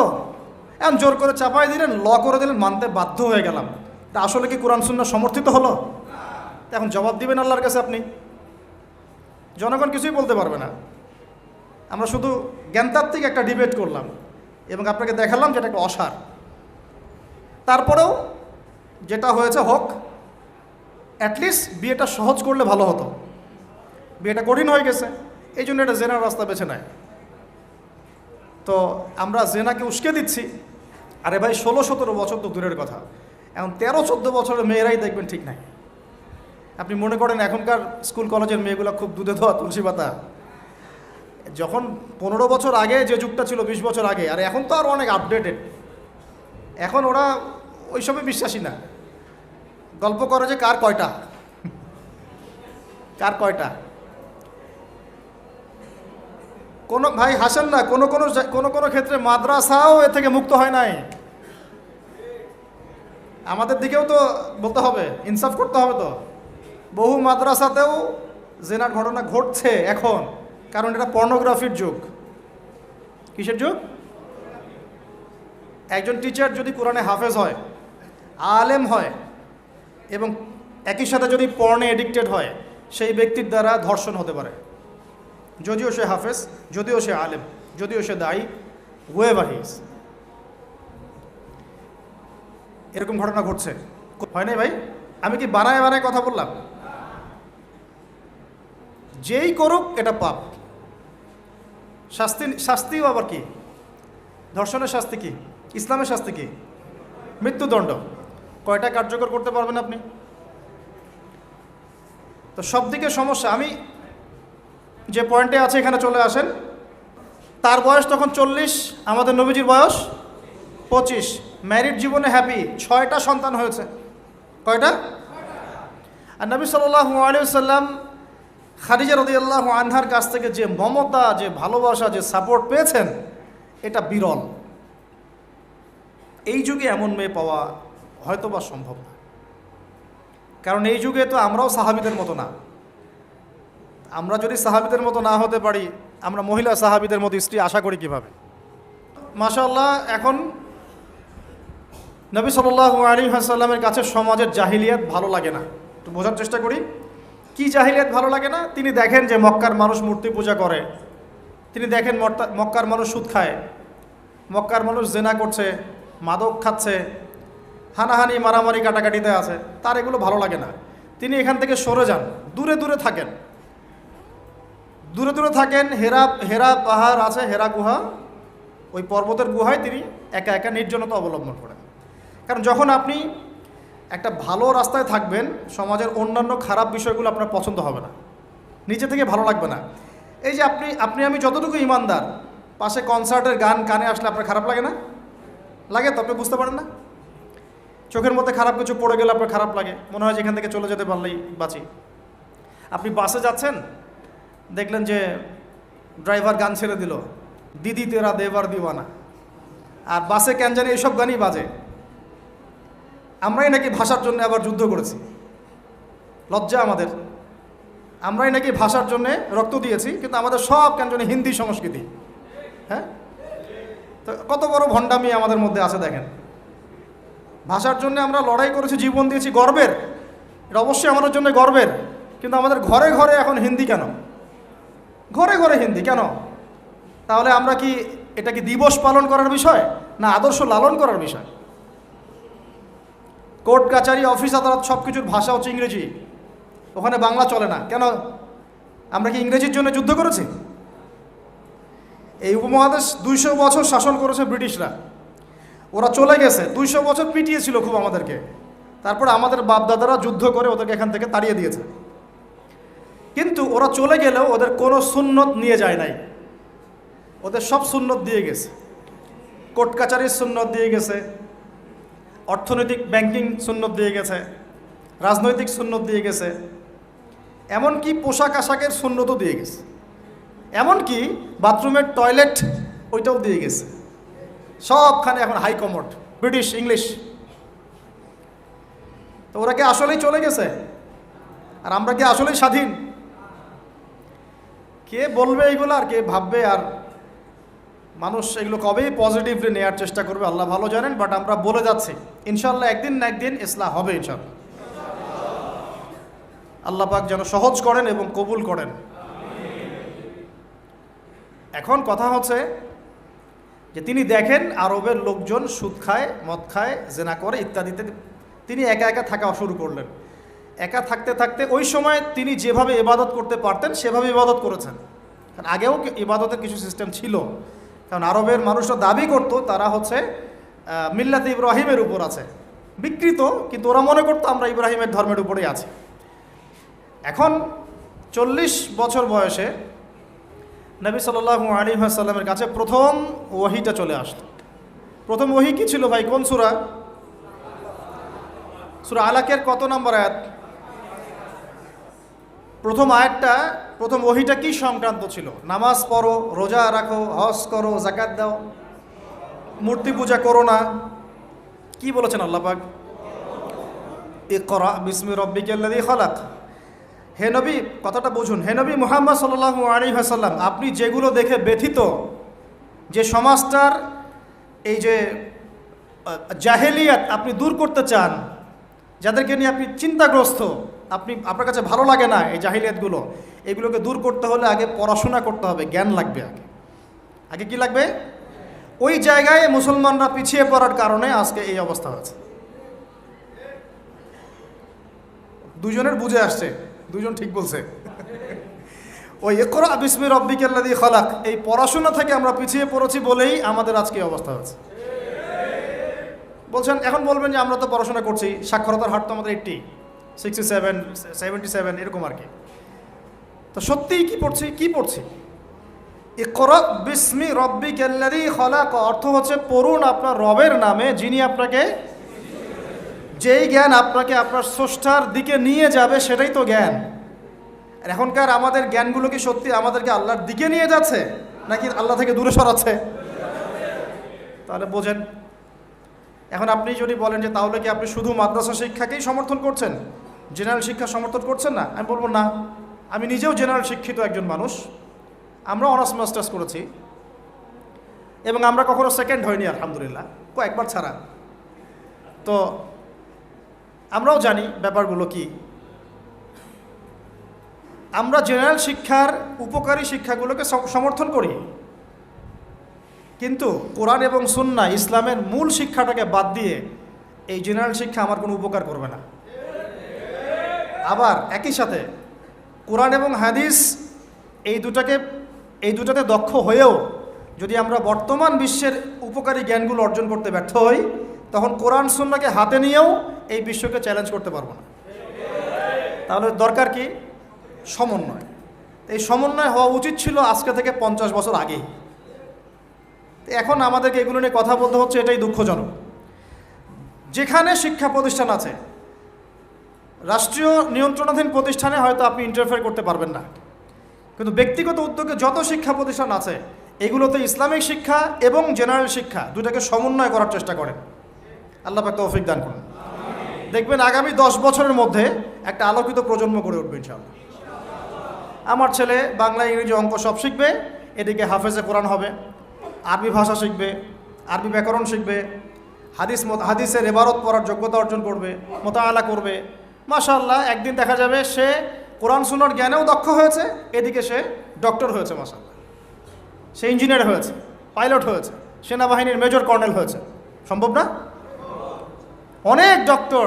এখন জোর করে চাপাই দিলেন, ল করে দিলেন, মানতে বাধ্য হয়ে গেলাম। তা আসলে কি কোরআন সুন্নাহ সমর্থিত হলো? এখন জবাব দিবেন আল্লাহর কাছে আপনি। জনগণ কিছুই বলতে পারবে না। আমরা শুধু জ্ঞানতাত্ত্বিক একটা ডিবেট করলাম এবং আপনাকে দেখালাম যেটা একটা অসার। তারপরেও যেটা হয়েছে হোক, অ্যাটলিস্ট বিয়েটা সহজ করলে ভালো হতো। বিয়েটা কঠিন হয়ে গেছে, এই জন্য এটা জেনার রাস্তা বেছে নেয়। তো আমরা জেনাকে উস্কে দিচ্ছি। আরে ভাই, 16-17 বছর তো দূরের কথা, এখন 13-14 বছরের মেয়েরাই দেখবেন ঠিক নাই। আপনি মনে করেন এখনকার স্কুল কলেজের মেয়েগুলো খুব দুধে ধোয়া তুলসী পাতা? যখন 15 বছর আগে যে যুগটা ছিল, 20 বছর আগে, আর এখন তো আর অনেক আপডেটেড। এখন ওরা ওইসবে বিশ্বাসী না। গল্প করে যে কার কয়টা, কার কয়টা। কোনো ভাই হাসেন না, কোনো কোনো ক্ষেত্রে মাদ্রাসাও এ থেকে মুক্ত হয় নাই। আমাদের দিকেও তো বলতে হবে, ইনসাফ করতে হবে। তো বহু মাদ্রাসাতেও জেনার ঘটনা ঘটছে এখন, কারণ এটা পর্নোগ্রাফির যুগ। কিসের যুগ? একজন টিচার যদি কোরআনে হাফেজ হয়, আলেম হয়, এবং একই সাথে যদি পর্নে এডিক্টেড হয়, সেই ব্যক্তির দ্বারা ধর্ষণ হতে পারে, যদিও সে হাফেজ, যদিও সে আলেম, যদিও সে দায়ী, হুয়েভার হি ইজ। এরকম ঘটনা ঘটছে, হয় নাই ভাই? আমি কি বানায় বানায় কথা বললাম? যেই করুক এটা পাপ। শাস্তিও আবার কি? ধর্ষণের শাস্তি কি? ইসলামের শাস্তি কি? মৃত্যুদণ্ড। কয়টা কার্যকর করতে পারবেন আপনি? তো সব দিকে সমস্যা। আমি যে পয়েন্টে আছে এখানে চলে আসেন। তার বয়স তখন 40, আমাদের নবীজির বয়স 25। ম্যারিড জীবনে হ্যাপি, 6টা সন্তান হয়েছে। কয়টা? আর নবী সাল্লাল্লাহু আলাইহি ওয়াসাল্লাম খাদিজা রাদিয়াল্লাহু আনহার কাছ থেকে যে মমতা, যে ভালোবাসা, যে সাপোর্ট পেয়েছেন, এটা বিরল। এই যুগে এমন মেয়ে পাওয়া হয়তো বা সম্ভব না, কারণ এই যুগে তো আমরাও সাহাবীদের মতো না। আমরা যদি সাহাবীদের মতো না হতে পারি, আমরা মহিলা সাহাবীদের মতো স্ত্রী আশা করি কিভাবে? মাশাআল্লাহ, এখন নবী সাল্লাল্লাহু আলাইহি ওয়াসাল্লামের কাছে সমাজের জাহিলিয়াত ভালো লাগে না। একটু বোঝার চেষ্টা করি, কি জাহিলিয়াত ভালো লাগে না? তিনি দেখেন যে মক্কার মানুষ মূর্তি পূজা করে, তিনি দেখেন মক্কার মানুষ সুদ খায়, মক্কার মানুষ জেনা করছে, মাদক খাচ্ছে, হানাহানি মারামারি কাটাকাটিতে আছে। তার এগুলো ভালো লাগে না। তিনি এখান থেকে সরে যান, দূরে দূরে থাকেন, দূরে দূরে থাকেন। হেরা পাহাড় আছে, হেরা গুহা, ওই পর্বতের গুহায় তিনি একা একা নির্জনতা অবলম্বন করেন। কারণ যখন আপনি একটা ভালো রাস্তায় থাকবেন, সমাজের অন্যান্য খারাপ বিষয়গুলো আপনার পছন্দ হবে না, নিচে থেকে ভালো লাগবে না। এই যে আমি যতটুকু ইমানদার, পাশে কনসার্টের গান কানে আসলে আপনার খারাপ লাগে না? লাগে তো, আপনি বুঝতে পারেন না? চোখের মধ্যে খারাপ কিছু পড়ে গেলে আপনার খারাপ লাগে, মনে হয় যে এখান থেকে চলে যেতে পারলেই বাঁচি। আপনি বাসে যাচ্ছেন, দেখলেন যে ড্রাইভার গান ছেড়ে দিল, দিদি তেরা দেবার দিওয়ানা, আর বাসে কেন জানি এইসব গানই বাজে। আমরাই নাকি ভাষার জন্য আবার যুদ্ধ করেছি, লজ্জা আমাদের। আমরাই নাকি ভাষার জন্য রক্ত দিয়েছি, কিন্তু আমাদের সব কেন জানি হিন্দি সংস্কৃতি। হ্যাঁ, তো কত বড় ভণ্ডামি আমাদের মধ্যে আছে দেখেন। ভাষার জন্য আমরা লড়াই করেছি, জীবন দিয়েছি, গর্বের। এটা অবশ্যই আমাদের জন্য গর্বের, কিন্তু আমাদের ঘরে ঘরে এখন হিন্দি কেন? ঘরে ঘরে হিন্দি কেন? তাহলে আমরা কি এটা কি দিবস পালন করার বিষয়, না আদর্শ লালন করার বিষয়? কোর্ট কাচারি, অফিস আদালত, সব কিছুর ভাষা হচ্ছে ইংরেজি, ওখানে বাংলা চলে না কেন? আমরা কি ইংরেজির জন্য যুদ্ধ করেছি? এই উপমহাদেশ 200 বছর শাসন করেছে ব্রিটিশরা, ওরা চলে গেছে, 200 বছর পিটিয়েছিল খুব আমাদেরকে, তারপরে আমাদের বাপদাদারা যুদ্ধ করে ওদেরকে এখান থেকে তাড়িয়ে দিয়েছে। কিন্তু ওরা চলে গেলেও ওদের কোনো সুন্নত নিয়ে যায় নাই, ওদের সব সুন্নত দিয়ে গেছে। কোর্ট কাচারির সুন্নত দিয়ে গেছে, অর্থনৈতিক ব্যাংকিং সুন্নত দিয়ে গেছে, রাজনৈতিক সুন্নত দিয়ে গেছে, এমনকি পোশাক আশাকের সুন্নতও দিয়ে গেছে, এমনকি বাথরুমের টয়লেট ওইটাও দিয়ে গেছে। সবখানে এখন হাই কমোড, ব্রিটিশ ইংলিশ। তো ওরা কি আসলেই চলে গেছে আর আমরা কি আসলেই স্বাধীন? কে বলবে এইগুলো আর কে ভাববে? আর মানুষ এগুলো কবেই পজিটিভলি নেওয়ার চেষ্টা করবে আল্লাহ ভালো জানেন। বাট আমরা বলে যাচ্ছি ইনশাল্লাহ একদিন না একদিন ইসলাম হবে ইনশাল্লাহ। আল্লাহ পাক যেন সহজ করেন এবং কবুল করেন। এখন কথা হচ্ছে যে তিনি দেখেন আরবের লোকজন সুদ খায়, মদ খায়, জেনা করে ইত্যাদিতে, তিনি একা একা থাকা শুরু করলেন। একা থাকতে থাকতে ওই সময় তিনি যেভাবে ইবাদত করতে পারতেন সেভাবে ইবাদত করেছেন। কারণ আগেও ইবাদতের কিছু সিস্টেম ছিল, কারণ আরবের মানুষরা দাবি করতো তারা হচ্ছে মিল্লাতে ইব্রাহিমের উপর আছে, বিকৃত, কিন্তু ওরা মনে করতো আমরা ইব্রাহিমের ধর্মের উপরেই আছি। এখন 40 বছর বয়সে নবী সাল্লাল্লাহু আলাইহি ওয়াসাল্লামের কাছে প্রথম ওহীটা চলে আসতো। প্রথম ওহী কি ছিল ভাই? কোন সূরা? সূরা আলাকের কত নম্বর আয়াত? প্রথম আয়াতটা, প্রথম ওহীটা কি সংক্রান্ত ছিল? নামাজ পড়ো, রোজা রাখো, হজ করো, যাকাত দাও, মূর্তি পূজা করো না। কি বলেছেন আল্লাহ পাক? ইকরা বিসমি রাব্বিকাল্লাযী খালাক। হে নবী, কথাটা বুঝুন, হে নবী মুহাম্মদ সাল্লাল্লাহু আলাইহি ওয়াসাল্লাম, আপনি যেগুলো দেখে ব্যথিত, যে সমাজটার এই যে জাহেলিয়াত আপনি দূর করতে চান, যাদেরকে নিয়ে আপনি চিন্তাগ্রস্ত, আপনার কাছে ভালো লাগে না এই জাহিলিয়াতগুলো, এগুলোকে দূর করতে হলে আগে পড়াশোনা করতে হবে, জ্ঞান লাগবে। আগে কি লাগবে? ওই জায়গায় মুসলমানরা পিছিয়ে পড়ার কারণে আজকে এই অবস্থা হয়েছে। দুজনের বুঝে আসছে, দুজন ঠিক বলছে। ওই ইকরা বিসমি রাব্বিকাল্লাযী খালাক, এই পড়াশোনা থেকে আমরা পিছিয়ে পড়েছি বলেই আমাদের আজকে এই অবস্থা হয়েছে। বলছেন, এখন বলবেন যে আমরা তো পড়াশোনা করছি, সাক্ষরতার হার তো আমাদের 80, 67, 77 এরকম আর কি। তো সত্যিই কি পড়ছি? ইকরা বিসমি রাব্বিকাল্লাযী খালাক অর্থ হচ্ছে পড়ুন আপনার রবের নামে, যিনি আপনাকে, যেই জ্ঞান আপনাকে আপনার স্রষ্টার দিকে নিয়ে যাবে সেটাই তো জ্ঞান। আর এখনকার আমাদের জ্ঞানগুলো কি সত্যি আমাদেরকে আল্লাহর দিকে নিয়ে যাচ্ছে নাকি আল্লাহ থেকে দূরে সরাচ্ছে? তাহলে বোঝেন। এখন আপনি যদি বলেন যে তাহলে কি আপনি শুধু মাদ্রাসা শিক্ষাকেই সমর্থন করছেন, জেনারেল শিক্ষা সমর্থন করছেন না? আমি বলবো না, আমি নিজেও জেনারেল শিক্ষিত একজন মানুষ। আমরা অনার্স মাস্টার্স করেছি এবং আমরা কখনো সেকেন্ড হইনি আলহামদুলিল্লাহ, কয়েকবার ছাড়া। তো আমরাও জানি ব্যাপারগুলো কি। আমরা জেনারেল শিক্ষার উপকারী শিক্ষাগুলোকে সমর্থন করি, কিন্তু কোরআন এবং সুন্নাহ ইসলামের মূল শিক্ষাটাকে বাদ দিয়ে এই জেনারেল শিক্ষা আমার কোনো উপকার করবে না। আবার একই সাথে কোরআন এবং হাদিস এই দুটাতে দক্ষ হয়েও যদি আমরা বর্তমান বিশ্বের উপকারী জ্ঞানগুলো অর্জন করতে ব্যর্থ হই, তখন কোরআন সুন্নাহকে হাতে নিয়েও এই বিশ্বকে চ্যালেঞ্জ করতে পারবো না। তাহলে দরকার কি? সমন্বয়। এই সমন্বয় হওয়া উচিত ছিল আজকে থেকে 50 বছর আগেই। এখন আমাদেরকে এগুলো নিয়ে কথা বলতে হচ্ছে, এটাই দুঃখজনক। যেখানে শিক্ষা প্রতিষ্ঠান আছে, রাষ্ট্রীয় নিয়ন্ত্রণাধীন প্রতিষ্ঠানে হয়তো আপনি ইন্টারফেয়ার করতে পারবেন না, কিন্তু ব্যক্তিগত উদ্যোগে যত শিক্ষা প্রতিষ্ঠান আছে এগুলোতে ইসলামিক শিক্ষা এবং জেনারেল শিক্ষা দুটাকে সমন্বয় করার চেষ্টা করেন। আল্লাহ পাক তৌফিক দান করুন। দেখবেন আগামী 10 বছরের মধ্যে একটা আলোকিত প্রজন্ম গড়ে উঠবে ইনশাআল্লাহ। আমার ছেলে বাংলা, ইংরেজি, অঙ্ক সব শিখবে, এদিকে হাফেজে কোরআন হবে, আরবি ভাষা শিখবে, আরবি ব্যাকরণ শিখবে, হাদিসের ইবারত পড়ার যোগ্যতা অর্জন করবে, মোতাআলা করবে। মাশাআল্লাহ, একদিন দেখা যাবে সে কোরআন সুন্নাহর জ্ঞানেও দক্ষ হয়েছে, এদিকে সে ডক্টর হয়েছে, মাশাআল্লাহ, সে ইঞ্জিনিয়ার হয়েছে, পাইলট হয়েছে, সেনাবাহিনীর মেজর কর্নেল হয়েছে। সম্ভব না? অনেক ডক্টর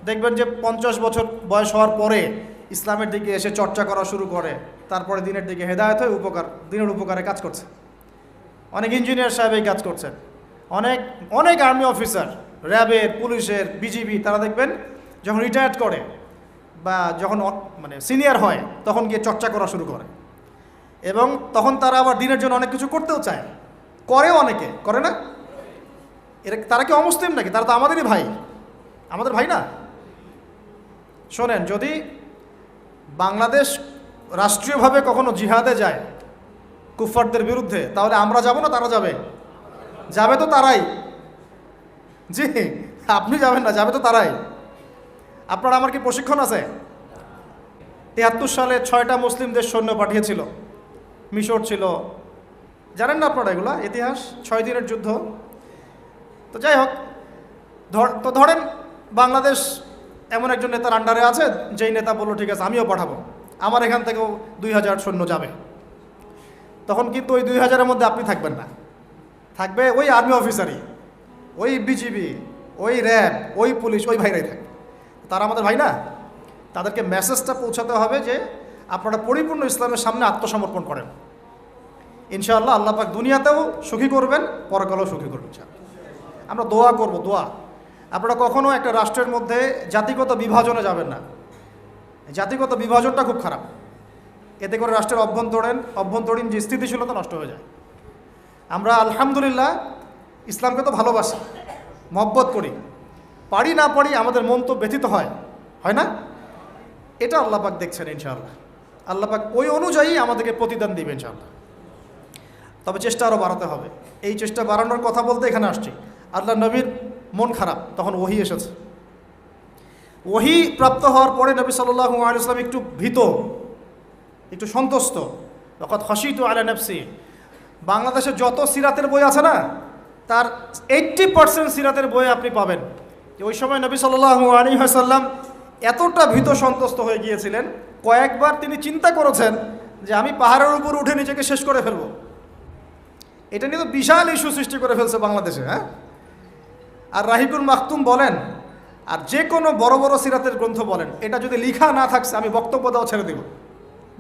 দেখবেন যে 50 বছর বয়স হওয়ার পরে ইসলামের দিকে এসে চর্চা করা শুরু করে, তারপরে দিনের দিকে হেদায়েত হয়ে দিনের উপকারে কাজ করছে। অনেক ইঞ্জিনিয়ার সাহেব এই কাজ করছেন। অনেক অনেক আর্মি অফিসার, র্যাবের, পুলিশের, বিজিবি, তারা দেখবেন যখন রিটায়ার্ড করে বা যখন মানে সিনিয়র হয় তখন গিয়ে চর্চা করা শুরু করে, এবং তখন তারা আবার দিনের জন্য অনেক কিছু করতেও চায়, করেও, অনেকে করে না। তারা কি অমুসলিম নাকি? তারা তো আমাদেরই ভাই, আমাদের ভাই না। শোনেন, যদি বাংলাদেশ রাষ্ট্রীয়ভাবে কখনো জিহাদে যায় কুফফারদের বিরুদ্ধে, তাহলে আমরা যাব না তারা যাবে? যাবে তো তারাই। জি, আপনি যাবেন না, যাবে তো তারাই। আপনার আমার কি প্রশিক্ষণ আছে? ৭৩ সালে 6টা মুসলিম দেশ সৈন্য পাঠিয়েছিল, মিশর ছিল, জানেন না আপনারা এগুলা ইতিহাস? 6 দিনের যুদ্ধ। তো যাই হোক, ধরেন বাংলাদেশ এমন একজন নেতার আন্ডারে আছে, যেই নেতা বললো ঠিক আছে আমিও পাঠাবো, আমার এখান থেকেও 2000 সৈন্য যাবে। তখন কিন্তু ওই 2000-এর মধ্যে আপনি থাকবেন না, থাকবে ওই আর্মি অফিসারই, ওই বিজিবি, ওই র্যাব, ওই পুলিশ, ওই ভাইরাই থাকবে। তারা আমাদের ভাই না? তাদেরকে মেসেজটা পৌঁছাতে হবে যে আপনারা পরিপূর্ণ ইসলামের সামনে আত্মসমর্পণ করেন। ইনশাআল্লাহ আল্লাহ পাক দুনিয়াতেও সুখী করবেন, পরকালেও সুখী করবেন। আমরা দোয়া করব, দোয়া। আপনারা কখনো একটা রাষ্ট্রের মধ্যে জাতিগত বিভাজনে যাবেন না। জাতিগত বিভাজনটা খুব খারাপ, এতে করে রাষ্ট্রের অভ্যন্তরীণ যে স্থিতিশীলতা নষ্ট হয়ে যায়। আমরা আলহামদুলিল্লাহ ইসলামকে তো ভালোবাসি, মহব্বত করি, পারি না পারি আমাদের মন তো ব্যথিত হয়, হয় না? এটা আল্লাহ পাক দেখছেন ইনশাআল্লাহ। আল্লাহ পাক ওই অনুযায়ী আমাদেরকে প্রতিদান দিবেন ইনশাআল্লাহ। তবে চেষ্টা আরও বাড়াতে হবে। এই চেষ্টা বাড়ানোর কথা বলতে এখানে আসছি। আল্লাহ নবীর মন খারাপ, তখন ওহী এসেছে। ওহী প্রাপ্ত হওয়ার পরে নবী সাল্লাল্লাহু আলাইহি ওয়াসাল্লাম একটু ভীত, একটু সন্তুষ্ট। ওয়াকাদ খাশিতু আলা নাফসি। বাংলাদেশে যত সিরাতের বই আছে না, তার 80% সিরাতের বই আপনি পাবেন যে ওই সময় নবী সাল্লাল্লাহু আলাইহি ওয়াসাল্লাম এতটা ভীত সন্তুষ্ট হয়ে গিয়েছিলেন, কয়েকবার তিনি চিন্তা করেছেন যে আমি পাহাড়ের উপর উঠে নিজেকে শেষ করে ফেলব। এটা নিয়ে তো বিশাল ইস্যু সৃষ্টি করে ফেলছে বাংলাদেশে। হ্যাঁ, আর রাহিকুল মাকতুম বলেন, আর যে কোনো বড় বড় সিরাতের গ্রন্থ বলেন, এটা যদি লিখা না থাকছে আমি বক্তব্য দেওয়া ছেড়ে দেব।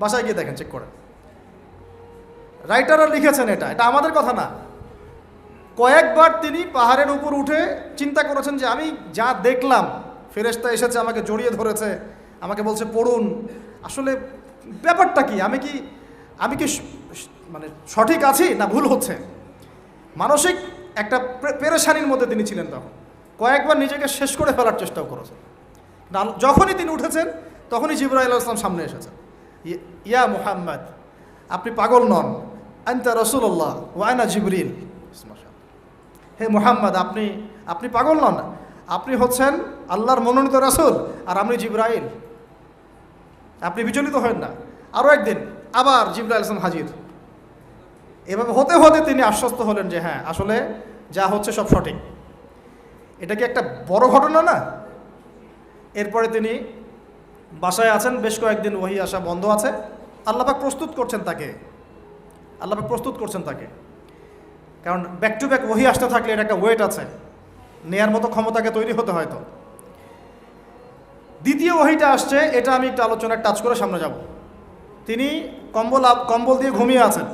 বাসায় গিয়ে দেখেন, চেক করেন, রাইটাররা লিখেছেন। এটা আমাদের কথা না। কয়েকবার তিনি পাহাড়ের উপর উঠে চিন্তা করেছেন যে আমি যা দেখলাম, ফেরেশতা এসেছে আমাকে জড়িয়ে ধরেছে, আমাকে বলছে পড়ুন, আসলে ব্যাপারটা কি, আমি কি মানে সঠিক আছি না ভুল হচ্ছে। মানসিক একটা পেরেশানির মধ্যে তিনি ছিলেন। তখন কয়েকবার নিজেকে শেষ করে ফেলার চেষ্টাও করেছেন। যখনই তিনি উঠেছেন তখনই জিবরাইল আলাইহিস সালাম সামনে এসেছেন। ইয়া মুহাম্মদ, আপনি পাগল নন, আনতা রাসূলুল্লাহ ওয়া আনা জিবরিল। হে মুহাম্মদ, আপনি পাগল নন, আপনি হচ্ছেন আল্লাহর মনোনীত রাসূল, আর আমি জিবরাইল। আপনি বিচলিত হন না। আরও একদিন আবার জিবরাইল আলাইহিস সালাম হাজির। এভাবে হতে হতে তিনি আশ্বস্ত হলেন যে হ্যাঁ, আসলে যা হচ্ছে সব সঠিক। এটা কি একটা বড় ঘটনা না? এরপরে তিনি বাসায় আছেন, বেশ কয়েকদিন ওহী আসা বন্ধ আছে। আল্লাহ পাক প্রস্তুত করছেন তাকে, কারণ ব্যাক টু ব্যাক ওহী আসতে থাকলে এটা একটা ওয়েট আছে, নেয়ার মতো ক্ষমতাকে তৈরি হতে হয়তো। দ্বিতীয় ওহীটা আসছে, এটা আমি একটু আলোচনায় টাচ করে সামনে যাব। তিনি কম্বল দিয়ে ঘুমিয়ে আছেন,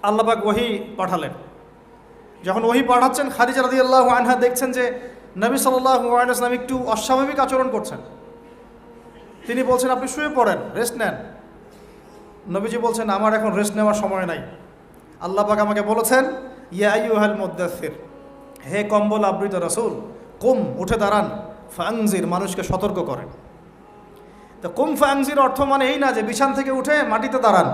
আল্লাহ পাক ওহী পাঠালেন। যখন ওহী পাঠাচ্ছেন, খাদিজা রাদিয়াল্লাহু আনহা দেখছেন যে নবী সাল্লাল্লাহু আলাইহি ওয়াসাল্লাম একটু অস্বাভাবিক আচরণ করছেন। তিনি বলছেন আপনি শুয়ে পড়েন, রেস্ট নেন। নবীজি বলছেন আমার এখন রেস্ট নেওয়ার সময় নাই। আল্লাহ পাক আমাকে বলেছেন ইয়া আইয়ুহাল মুদ্দাসসির, হে কম্বল আবৃত রাসূল, কুম, উঠে দাঁড়ান, ফাংজির, মানুষকে সতর্ক করেন। তো কুম ফাংজির অর্থ মানে এই না যে বিছান থেকে উঠে মাটিতে দাঁড়ান,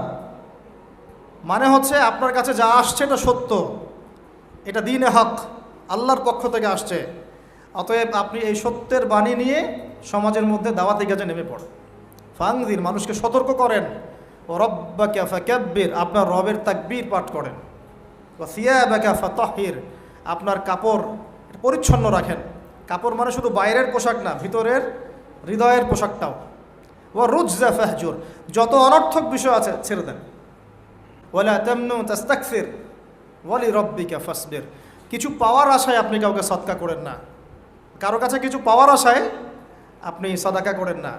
মানে হচ্ছে আপনার কাছে যা আসছে এটা সত্য, এটা দ্বীনে হক, আল্লাহর পক্ষ থেকে আসছে। অতএব আপনি এই সত্যের বাণী নিয়ে সমাজের মধ্যে দাওয়াতি কাজে নেমে পড়েন। ফাংজির, মানুষকে সতর্ক করেন। ও রব্বাকা ফাকাব্বির, আপনার রবের তাকবীর পাঠ করেন। ও সিয়াবাকা ফাতাহহির, আপনার কাপড় পরিচ্ছন্ন রাখেন। কাপড় মানে শুধু বাইরের পোশাক না, ভিতরের হৃদয়ের পোশাকটাও। ও রুজজা ফাহজুর, যত অনর্থক বিষয় আছে ছেড়ে দেন। ওয়ালা তামনু তাস্তাকসির ওয়ালি রব্বিকা ফাসবির, কিছু পাওয়ার আশায় আপনি কাউকে সদকা করেন না, কারো কাছে কিছু পাওয়ার আশায় আপনি সাদাকা করেন না,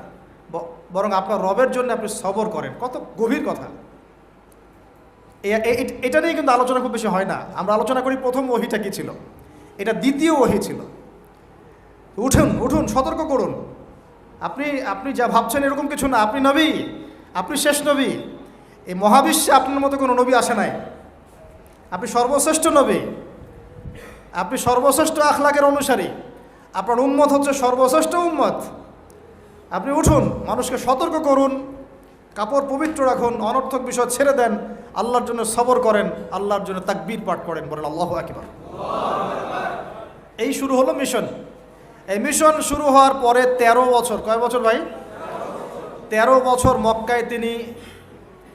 বরং আপনার রবের জন্য আপনি সবর করেন। কত গভীর কথা। এটা নিয়ে কিন্তু আলোচনা খুব বেশি হয় না। আমরা আলোচনা করি প্রথম ওহীটা কী ছিল, এটা দ্বিতীয় ওহী ছিল। উঠুন উঠুন, সতর্ক করুন, আপনি আপনি যা ভাবছেন এরকম কিছু না, আপনি নবী, আপনি শেষ নবী। এই মহাবিশ্বে আপনার মতো কোনো নবী আসে নাই, আপনি সর্বশ্রেষ্ঠ নবী, আপনি সর্বশ্রেষ্ঠ আখলাকের অনুসারী, আপনার উম্মত হচ্ছে সর্বশ্রেষ্ঠ উম্মত। আপনি উঠুন, মানুষকে সতর্ক করুন, কাপড় পবিত্র রাখুন, অনর্থক বিষয় ছেড়ে দেন, আল্লাহর জন্য সবর করেন, আল্লাহর জন্য তাকবীর পাঠ করেন, বলেন আল্লাহু আকবার। এই শুরু হলো মিশন। এই মিশন শুরু হওয়ার পরে 13 বছর, কয় বছর ভাই? 13 বছর মক্কায় তিনি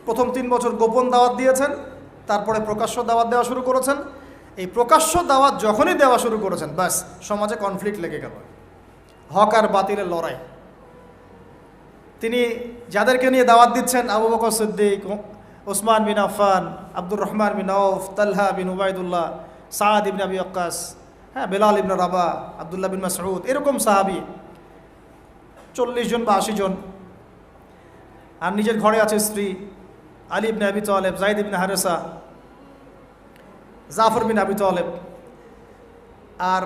প্রথম 3 বছর গোপন দাওয়াত দিয়েছেন, তারপরে প্রকাশ্য দাওয়াত দেওয়া শুরু করেছেন। এই প্রকাশ্য দাওয়াত যখনই দেওয়া শুরু করেছেন, ব্যাস সমাজে কনফ্লিক্ট লেগে গেল, হক আর বাতিলের লড়াই। তিনি যাদেরকে নিয়ে দাওয়াত দিচ্ছেন, আবু বকর সিদ্দিক, ওসমান বিন আফফান, আব্দুর রহমান বিন আউফ, তালহা বিন উবাইদুল্লাহ, সাদ ইবনে আবি ওয়াক্কাস, হ্যাঁ, বেলাল ইবনে রাবাহ, আব্দুল্লাহ বিন মাসউদ, এরকম সাহাবী 40 জন বা 80 জন। আর নিজের ঘরে আছে স্ত্রী আলী ইবনে আবি তালেব, যায়েদ ইবনে হারেসা, জাফর বিন আবি তালেব। আর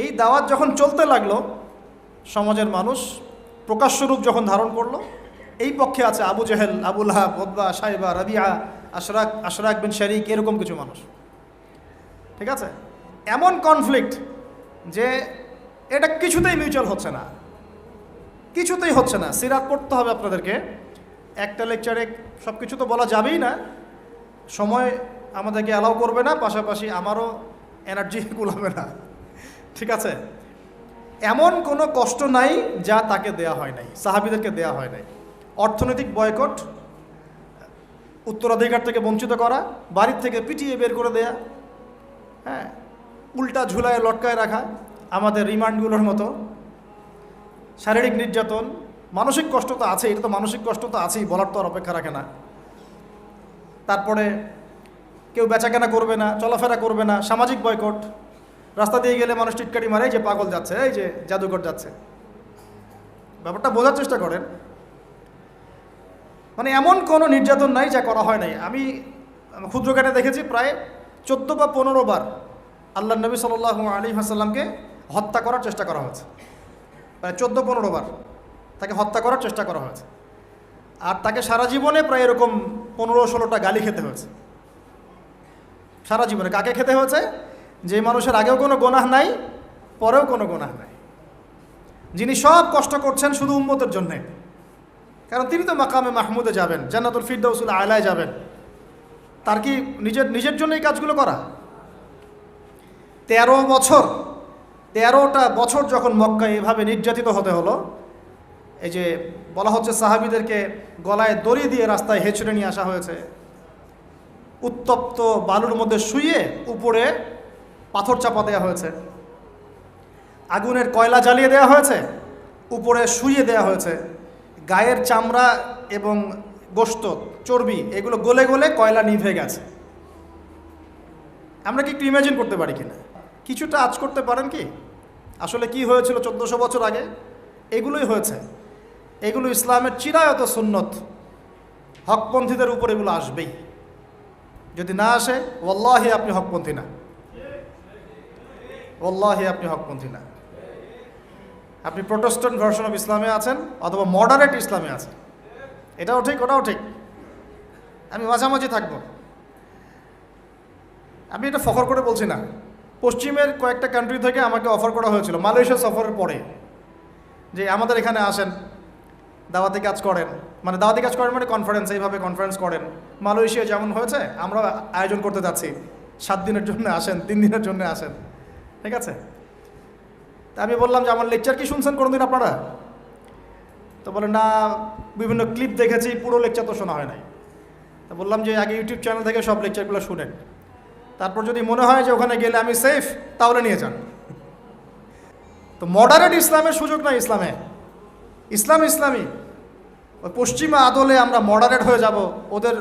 এই দাওয়াত যখন চলতে লাগলো, সমাজের মানুষ প্রকাশ্য রূপ যখন ধারণ করলো, এই পক্ষে আছে আবু জেহেল, আবু লাহাব, উতবা, শাইবা, রাবিআ, আশরাক বিন শারিক, এরকম কিছু মানুষ। ঠিক আছে, এমন কনফ্লিক্ট যে এটা কিছুতেই মিউচুয়াল হচ্ছে না, কিছুতেই হচ্ছে না। সিরাত পড়তে হবে আপনাদেরকে, একটা লেকচারে সব কিছু তো বলা যাবেই না, সময় আমাদেরকে অ্যালাউ করবে না, পাশাপাশি আমারও এনার্জি কুলাবে না। ঠিক আছে, এমন কোনো কষ্ট নাই যা তাকে দেয়া হয় নাই, সাহাবীদেরকে দেয়া হয় নাই। অর্থনৈতিক বয়কট, উত্তরাধিকার থেকে বঞ্চিত করা, বাড়ির থেকে পিটিয়ে বের করে দেয়া, হ্যাঁ, উল্টা ঝুলায় লটকায় রাখা, আমাদের রিমান্ডগুলোর মতো, শারীরিক নির্যাতন, মানসিক কষ্ট তো আছেই, এটা তো মানসিক কষ্ট তো আছেই, বলার তো আর অপেক্ষা রাখে না। তারপরে কেউ বেচাকেনা করবে না, চলাফেরা করবে না, সামাজিক বয়কট, রাস্তা দিয়ে গেলে মানুষ টিটকারি মারে, এই যে পাগল যাচ্ছে, এই যে জাদুঘর যাচ্ছে। ব্যাপারটা বোঝার চেষ্টা করেন, মানে এমন কোনো নির্যাতন নাই যা করা হয় নাই। আমি ক্ষুদ্রজ্ঞানে দেখেছি প্রায় 14 বা 15 বার আল্লাহ নবী সাল্লাল্লাহু আলাইহি ওয়াসাল্লামকে হত্যা করার চেষ্টা করা হয়েছে, প্রায় 14-15 বার তাকে হত্যা করার চেষ্টা করা হয়েছে। আর তাকে সারা জীবনে প্রায় এরকম 15-16টা গালি খেতে হয়েছে, সারা জীবনে। কাকে খেতে হয়েছে? যে মানুষের আগেও কোনো গুনাহ নাই, পরেও কোনো গুনাহ নাই, যিনি সব কষ্ট করছেন শুধু উম্মতের জন্যে, কারণ তিনি তো মাকামে মাহমুদে যাবেন, জান্নাতুল ফিরদাউসুল আলায় যাবেন। তার কি নিজের জন্য এই কাজগুলো করা? 13টা বছর যখন মক্কায় এভাবে নির্যাতিত হতে হলো, এই যে বলা হচ্ছে সাহাবীদেরকে গলায় দড়ি দিয়ে রাস্তায় হেঁচড়ে নিয়ে আসা হয়েছে, উত্তপ্ত বালুর মধ্যে শুইয়ে উপরে পাথর চাপা দেওয়া হয়েছে, আগুনের কয়লা জ্বালিয়ে দেওয়া হয়েছে, উপরে শুইয়ে দেওয়া হয়েছে, গায়ের চামড়া এবং গোশত, চর্বি, এগুলো গলে গলে কয়লা নিভে গেছে। আমরা কি একটু ইমাজিন করতে পারি কিনা? কিছুটা আঁচ করতে পারেন কি আসলে কি হয়েছিল 1400 বছর আগে? এগুলোই হয়েছে। এগুলো ইসলামের চিরায়ত সুন্নত, হকপন্থীদের উপর এগুলো আসবেই। যদি না আসে, ওয়াল্লাহি আপনি হকপন্থী না, ওয়াল্লাহি আপনি হকপন্থী না। আপনি প্রোটেস্ট্যান্ট ভার্সন অফ ইসলামে আছেন অথবা মডারেট ইসলামে আছেন, এটাও ঠিক ওটাও ঠিক, আমি মাঝামাঝি থাকবো। আমি এটা ফখর করে বলছি না। পশ্চিমের কয়েকটা কান্ট্রি থেকে আমাকে অফার করা হয়েছিল মালয়েশিয়া সফরের পরে, যে আমাদের এখানে আসেন, দাওয়াতি কাজ করেন, মানে দাওয়াতি কাজ করেন মানে কনফারেন্স, এইভাবে কনফারেন্স করেন। মালয়েশিয়া যেমন হয়েছে আমরা আয়োজন করতে যাচ্ছি, 7 দিনের জন্য আসেন, 3 দিনের জন্য আসেন, ঠিক আছে? তা আমি বললাম যে আমার লেকচার কি শুনছেন কোনোদিন আপনারা? তো বলে না, বিভিন্ন ক্লিপ দেখেছি, পুরো লেকচার তো শোনা হয় নাই। তা বললাম যে আগে ইউটিউব চ্যানেল থেকে সব লেকচারগুলো শুনেন, তারপর যদি মনে হয় যে ওখানে গেলে আমি সেফ, তাহলে নিয়ে যান। তো মডারেট ইসলামের সুযোগ নাই ইসলামে। ইসলাম ইসলামী, ওই পশ্চিমা আদলে আমরা মডারেট হয়ে যাব, ওদের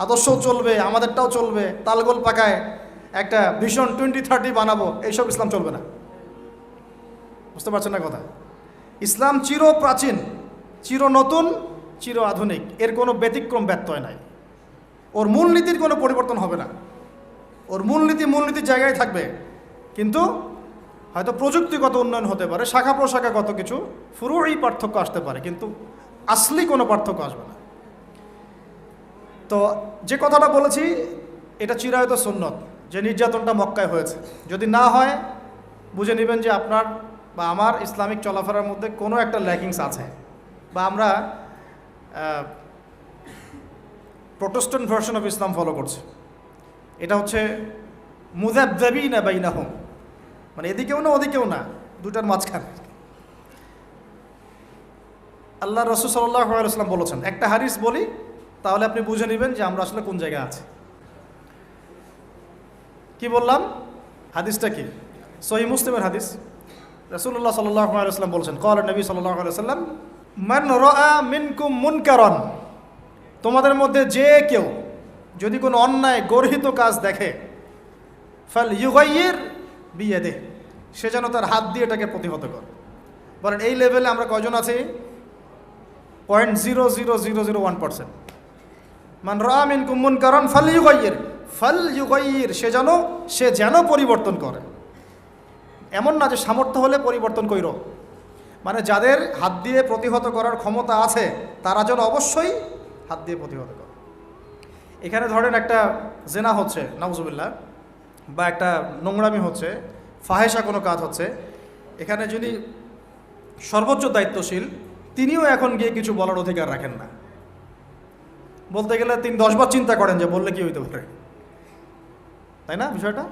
আদর্শও চলবে, আমাদেরটাও চলবে, তালগোল পাকায় একটা ভিশন 2030 বানাবো, এইসব ইসলাম চলবে না। বুঝতে পারছেন না কথা? ইসলাম চির প্রাচীন, চির নতুন, চির আধুনিক, এর কোনো ব্যতিক্রম ব্যত্যয় নাই। ওর মূলনীতির কোনো পরিবর্তন হবে না, ওর মূলনীতির জায়গায় থাকবে, কিন্তু হয়তো প্রযুক্তিগত উন্নয়ন হতে পারে, শাখা প্রশাখাগত কিছু ফুরুই পার্থক্য আসতে পারে, কিন্তু আসলি কোনো পার্থক্য আসবে না। তো যে কথাটা বলেছি এটা চিরায়ত সুন্নত, যে নির্যাতনটা মক্কায় হয়েছে, যদি না হয় বুঝে নেবেন যে আপনার বা আমার ইসলামিক চলাফেরার মধ্যে কোনো একটা ল্যাকিংস আছে, বা আমরা Protestant version of Islam follow করছি। এটা হচ্ছে মুযাবযাবিনা বাইনাহুম, মানে এদিকেও না ওদিকেও না, দুটার মাঝখানে। আল্লাহ রাসূল সাল্লাল্লাহু আলাইহি ওয়াসাল্লাম বলেছেন, একটা হাদিস বলি তাহলে আপনি বুঝে নেবেন যে আমরা আসলে কোন জায়গায় আছি। কি বললাম? হাদিসটা কি? সহিহ মুসলিমের হাদিস। রাসূলুল্লাহ সাল্লাল্লাহু আলাইহি ওয়াসাল্লাম বলেছেন, ক্বালা নবী সাল্লাল্লাহু আলাইহি ওয়াসাল্লাম, মান রাআ মিনকুম মুনকারান, তোমাদের মধ্যে যে কেউ যদি কোনো অন্যায় গর্হিত কাজ দেখে, ফালইউগাইয়ির বিয়াদিহি, সে যেন তার হাত দিয়ে এটাকে প্রতিহত করে। বলেন এই লেভেলে আমরা কয়জন আছি? 0.00001%। মান রাআ মিনকুম মুনকারান ফালইউগাইয়ির, সে যেন পরিবর্তন করে। এমন না যে সামর্থ্য হলে পরিবর্তন কইরো, মানে যাদের হাত দিয়ে প্রতিহত করার ক্ষমতা আছে তারা যেন অবশ্যই হাত দিয়ে প্রতিহত করে। এখানে ধরেন একটা জেনা হচ্ছে, নাউজুবিল্লাহ, বা একটা নোংরামি হচ্ছে, ফাহেসা কোনো কাজ হচ্ছে, এখানে যিনি সর্বোচ্চ দায়িত্বশীল তিনিও এখন গিয়ে কিছু বলার অধিকার রাখেন না। বলতে গেলে তিনি 10 বার চিন্তা করেন যে বললে কি হইতে পারে, তাই না? বিষয়টা